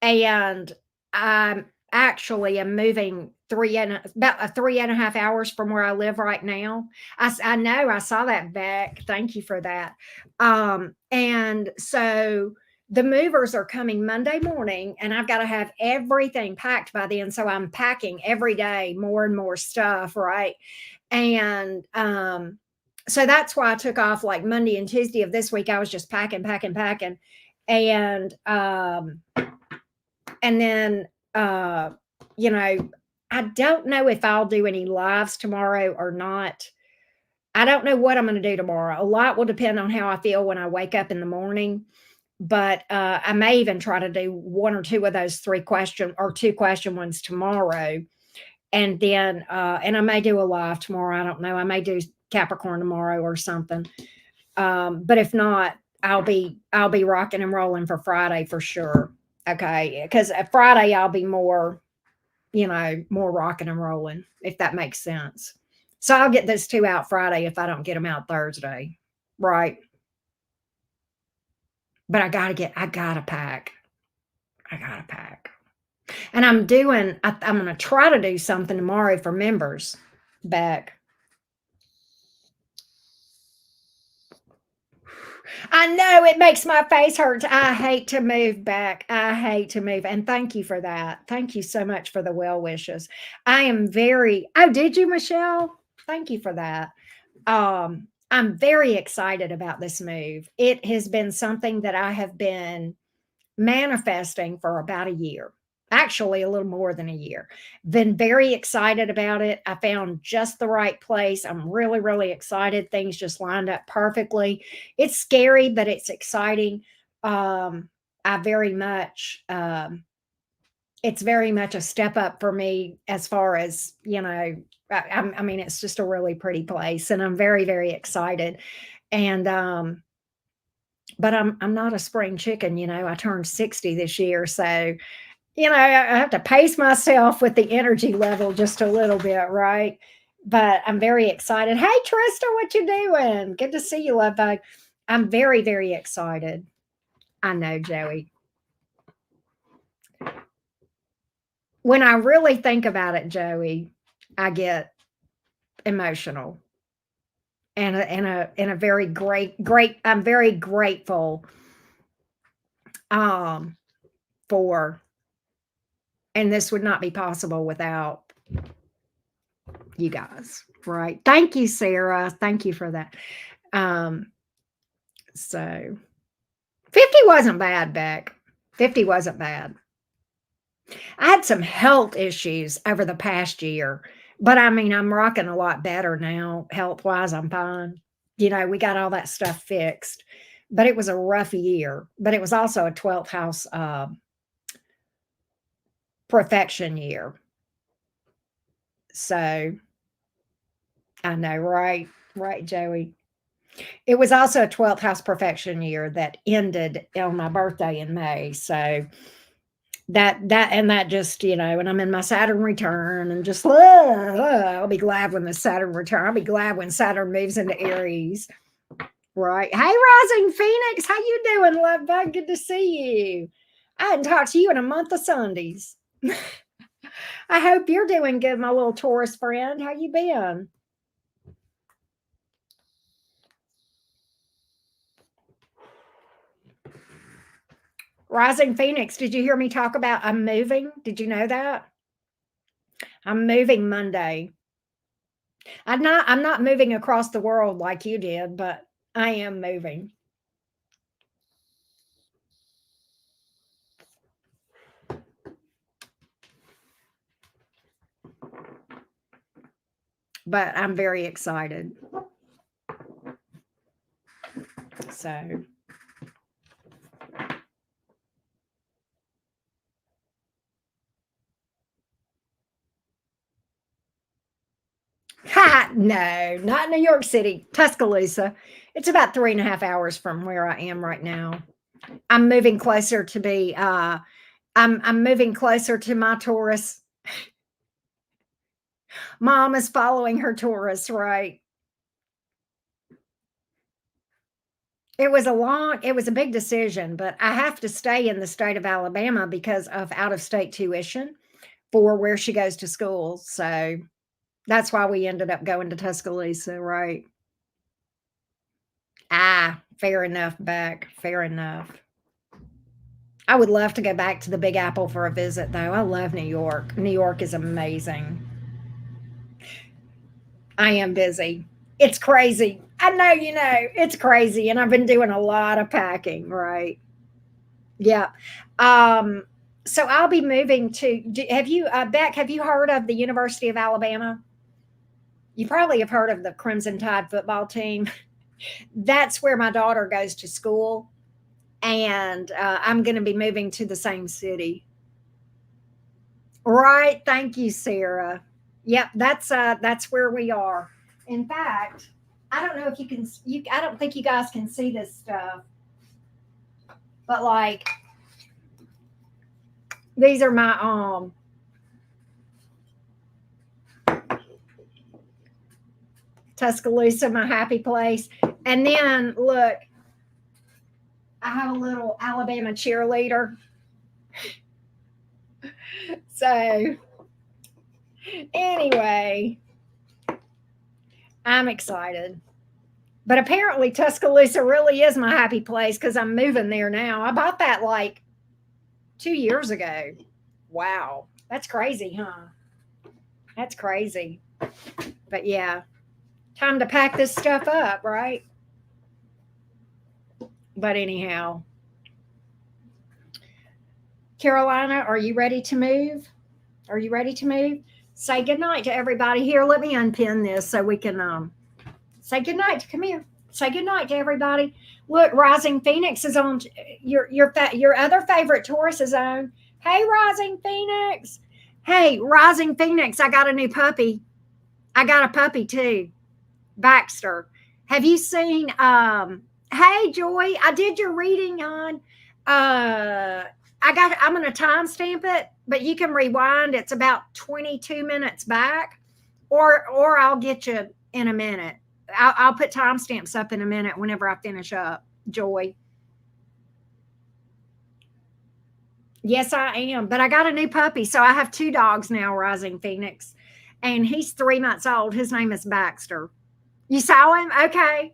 and I'm actually am moving about 3.5 hours from where I live right now. I know I saw that back. Thank you for that. And so the movers are coming Monday morning, and I've got to have everything packed by then. So I'm packing every day more and more stuff, right? And so that's why I took off like Monday and Tuesday of this week. I was just packing, packing, packing. And and then, uh, you know, I don't know if I'll do any lives tomorrow or not. I don't know what I'm going to do tomorrow. A lot will depend on how I feel when I wake up in the morning. But I may even try to do 1 or 2 of those 2-question ones tomorrow. And then, and I may do a live tomorrow. I don't know. I may do Capricorn tomorrow or something. But if not, I'll be rocking and rolling for Friday for sure. Okay, because Friday I'll be more, more rocking and rolling, if that makes sense. So I'll get those 2 out Friday if I don't get them out Thursday, right? But I gotta pack. I gotta pack, and I'm gonna try to do something tomorrow for members back. I know it makes my face hurt. I hate to move back. I hate to move. And thank you for that. Thank you so much for the well wishes. I am very, oh, did you, Michelle? Thank you for that. I'm very excited about this move. It has been something that I have been manifesting for about a year, actually a little more than a year. Been very excited about it. I found just the right place. I'm really, really excited. Things just lined up perfectly. It's scary, but it's exciting. I very much it's very much a step up for me as far as, I mean, it's just a really pretty place, and I'm very, very excited. And but I'm not a spring chicken, I turned 60 this year, so I have to pace myself with the energy level just a little bit, right? But I'm very excited. Hey, Trista, what you doing? Good to see you, love bug. I'm very, very excited. I know, Joey. When I really think about it, Joey, I get emotional and a very great. I'm very grateful um for, and this would not be possible without you guys, right? Thank you, Sarah. Thank you for that. Um, so 50 wasn't bad, Beck. 50 wasn't bad. I had some health issues over the past year, but I mean, I'm rocking a lot better now. Health wise, I'm fine. We got all that stuff fixed, but it was a rough year. But it was also a 12th house perfection year. So I know, right? Right, Joey. It was also a 12th house perfection year that ended on my birthday in May. So that just, and I'm in my Saturn return and just I'll be glad when the Saturn return. I'll be glad when Saturn moves into Aries. Right. Hey, Rising Phoenix, how you doing, love bug? Good to see you. I hadn't talked to you in a month of Sundays. I hope you're doing good, my little Taurus friend. How you been? Rising Phoenix, did you hear me talk about I'm moving? Did you know that? I'm moving Monday. I'm not moving across the world like you did, but I am moving. But I'm very excited. So ha, no, not New York City, Tuscaloosa. It's about 3.5 hours from where I am right now. I'm moving closer to be I'm moving closer to my Taurus. Mom is following her Taurus, right? It was a big decision, but I have to stay in the state of Alabama because of out of state tuition for where she goes to school. So that's why we ended up going to Tuscaloosa, right? Ah, fair enough, Beck. Fair enough. I would love to go back to the Big Apple for a visit, though. I love New York. New York is amazing. I am busy. It's crazy. I know, it's crazy. And I've been doing a lot of packing, right? Yeah. Um, so I'll be moving to, have you, Beck, have you heard of the University of Alabama? You probably have heard of the Crimson Tide football team. That's where my daughter goes to school. And I'm going to be moving to the same city. Right. Thank you, Sarah. Yep, that's where we are. In fact, I don't know if you can I don't think you guys can see this stuff, but like these are my Tuscaloosa, my happy place. And then look, I have a little Alabama cheerleader. So anyway, I'm excited. But apparently Tuscaloosa really is my happy place because I'm moving there now. I bought that like 2 years ago. Wow. That's crazy, huh? That's crazy. But yeah, time to pack this stuff up, right? But anyhow, Carolina, are you ready to move? Are you ready to move? Say goodnight to everybody. Here, let me unpin this so we can say goodnight. Come here. Say goodnight to everybody. Look, Rising Phoenix is on your other favorite Taurus is on. Hey, Rising Phoenix. Hey, Rising Phoenix, I got a new puppy. I got a puppy too, Baxter. Have you seen hey Joy, I did your reading on I'm gonna timestamp it, but you can rewind. It's about 22 minutes back, or I'll get you in a minute. I'll put timestamps up in a minute whenever I finish up, Joy. Yes, I am. But I got a new puppy. So I have two dogs now, Rising Phoenix. And he's 3 months old. His name is Baxter. You saw him? Okay.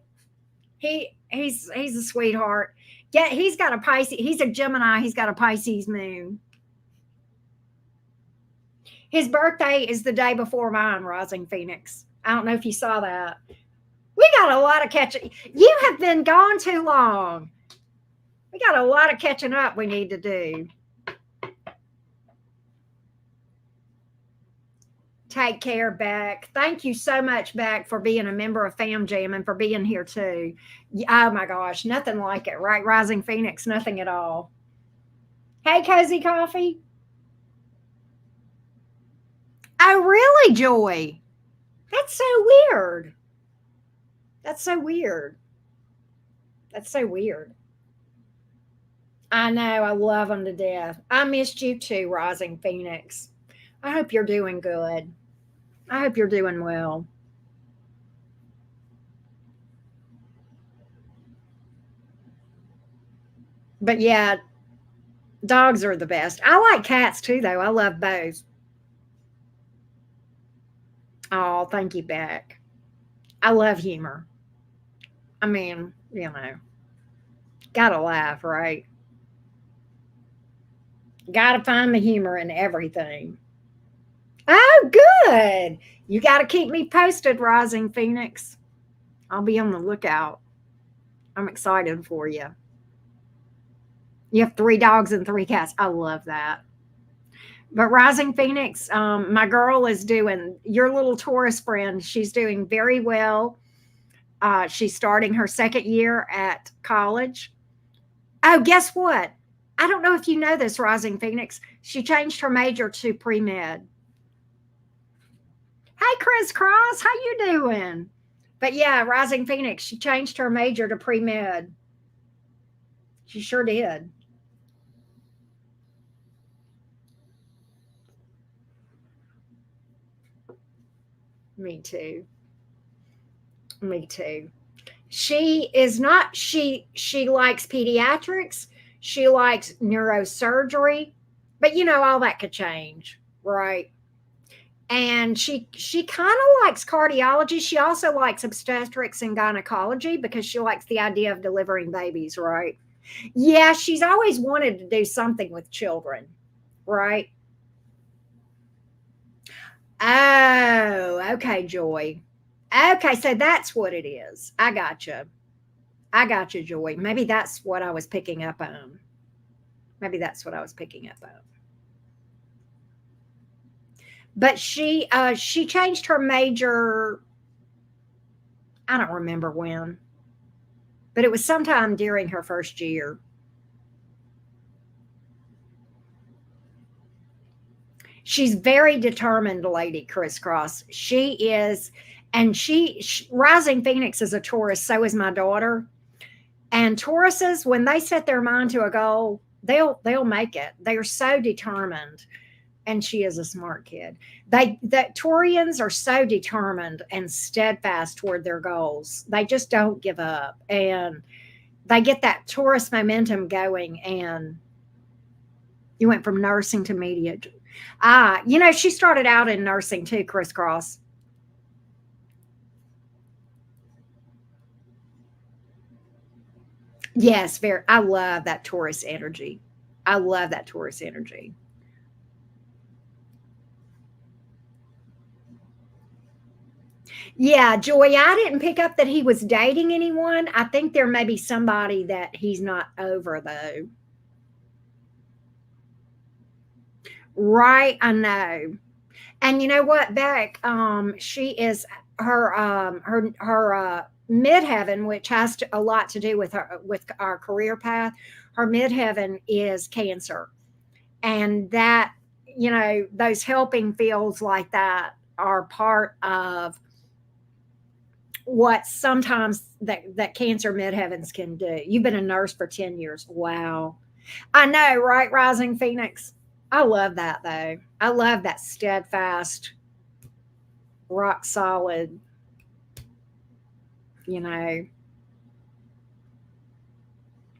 He's a sweetheart. Yeah, he's got a Pisces. He's a Gemini. He's got a Pisces moon. His birthday is the day before mine, Rising Phoenix. I don't know if you saw that. We got a lot of catching. You have been gone too long. We got a lot of catching up we need to do. Take care, Beck. Thank you so much, Beck, for being a member of Fam Jam and for being here too. Oh my gosh, nothing like it, right? Rising Phoenix, nothing at all. Hey, Cozy Coffee. Oh, really, Joy? That's so weird. That's so weird. That's so weird. I know. I love them to death. I missed you too, Rising Phoenix. I hope you're doing good. I hope you're doing well. But yeah, dogs are the best. I like cats too, though. I love both. Oh, thank you, Beck. I love humor. I mean, gotta laugh, right? Gotta find the humor in everything. Oh, good. You gotta keep me posted, Rising Phoenix. I'll be on the lookout. I'm excited for you. You have three dogs and three cats. I love that. But Rising Phoenix, my girl is doing your little Taurus friend. She's doing very well. She's starting her second year at college. Oh, guess what? I don't know if you know this, Rising Phoenix. She changed her major to pre med. Hey, Chris Cross, how you doing? But yeah, Rising Phoenix, she changed her major to pre med. She sure did. Me too. Me too. She is not. She likes pediatrics. She likes neurosurgery, but all that could change, right? And she kind of likes cardiology. She also likes obstetrics and gynecology because she likes the idea of delivering babies, right? Yeah, she's always wanted to do something with children, right? Oh, okay, Joy. Okay, so that's what it is. I got you. I got you, Joy. Maybe that's what I was picking up on. Maybe that's what I was picking up on. But she changed her major. I don't remember when, but it was sometime during her first year. She's very determined, lady crisscross. She is, and Rising Phoenix is a Taurus. So is my daughter. And Tauruses, when they set their mind to a goal, they'll make it. They are so determined. And she is a smart kid. That Taurians are so determined and steadfast toward their goals. They just don't give up, and they get that Taurus momentum going. And you went from nursing to media. She started out in nursing too, crisscross. Yes, very. I love that Taurus energy. I love that Taurus energy. Yeah, Joy, I didn't pick up that he was dating anyone. I think there may be somebody that he's not over though. Right, I know. And you know what, Beck? She is her midheaven, which has a lot to do with our career path. Her midheaven is Cancer, And that, those helping fields like that are part of what sometimes that cancer midheavens can do. You've been a nurse for 10 years. Wow. I know, right, Rising Phoenix? I love that though. I love that steadfast, rock solid, you know,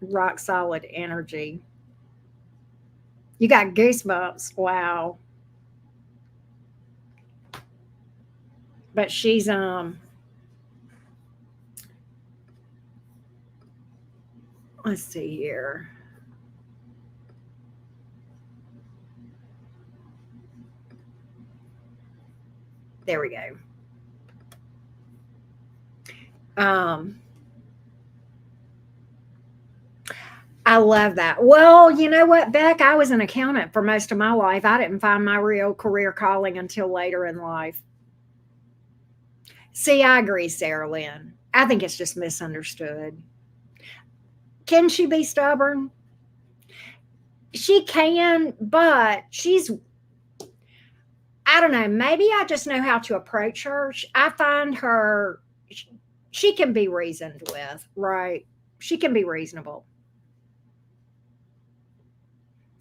rock solid energy. You got goosebumps. Wow. But she's let's see here. There we go. Um I love that. Well, you know what, Beck? I was an accountant for most of my life. I didn't find my real career calling until later in life. See, I agree, Sarah Lynn. I think it's just misunderstood. Can she be stubborn? She can, but I don't know, maybe I just know how to approach her. I find her, she can be reasoned with, right? She can be reasonable.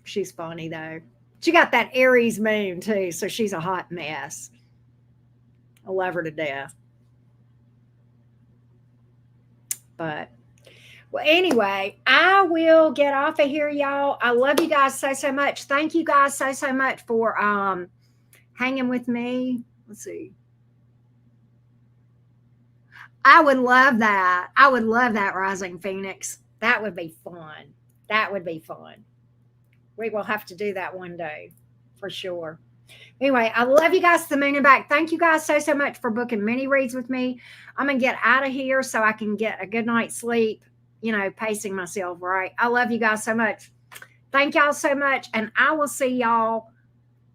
She's funny though. She got that Aries moon too, so she's a hot mess. I love her to death. But well, anyway, I will get off of here, y'all. I love you guys so much. Thank you guys so much for hanging with me. Let's see. I would love that. I would love that, Rising Phoenix. That would be fun. That would be fun. We will have to do that one day for sure. Anyway, I love you guys to the moon and back. Thank you guys so much for booking mini reads with me. I'm going to get out of here so I can get a good night's sleep, pacing myself, right? I love you guys so much. Thank y'all so much. And I will see y'all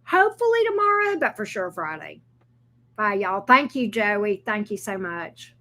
hopefully tomorrow, but for sure Friday. Bye, y'all. Thank you, Joey. Thank you so much.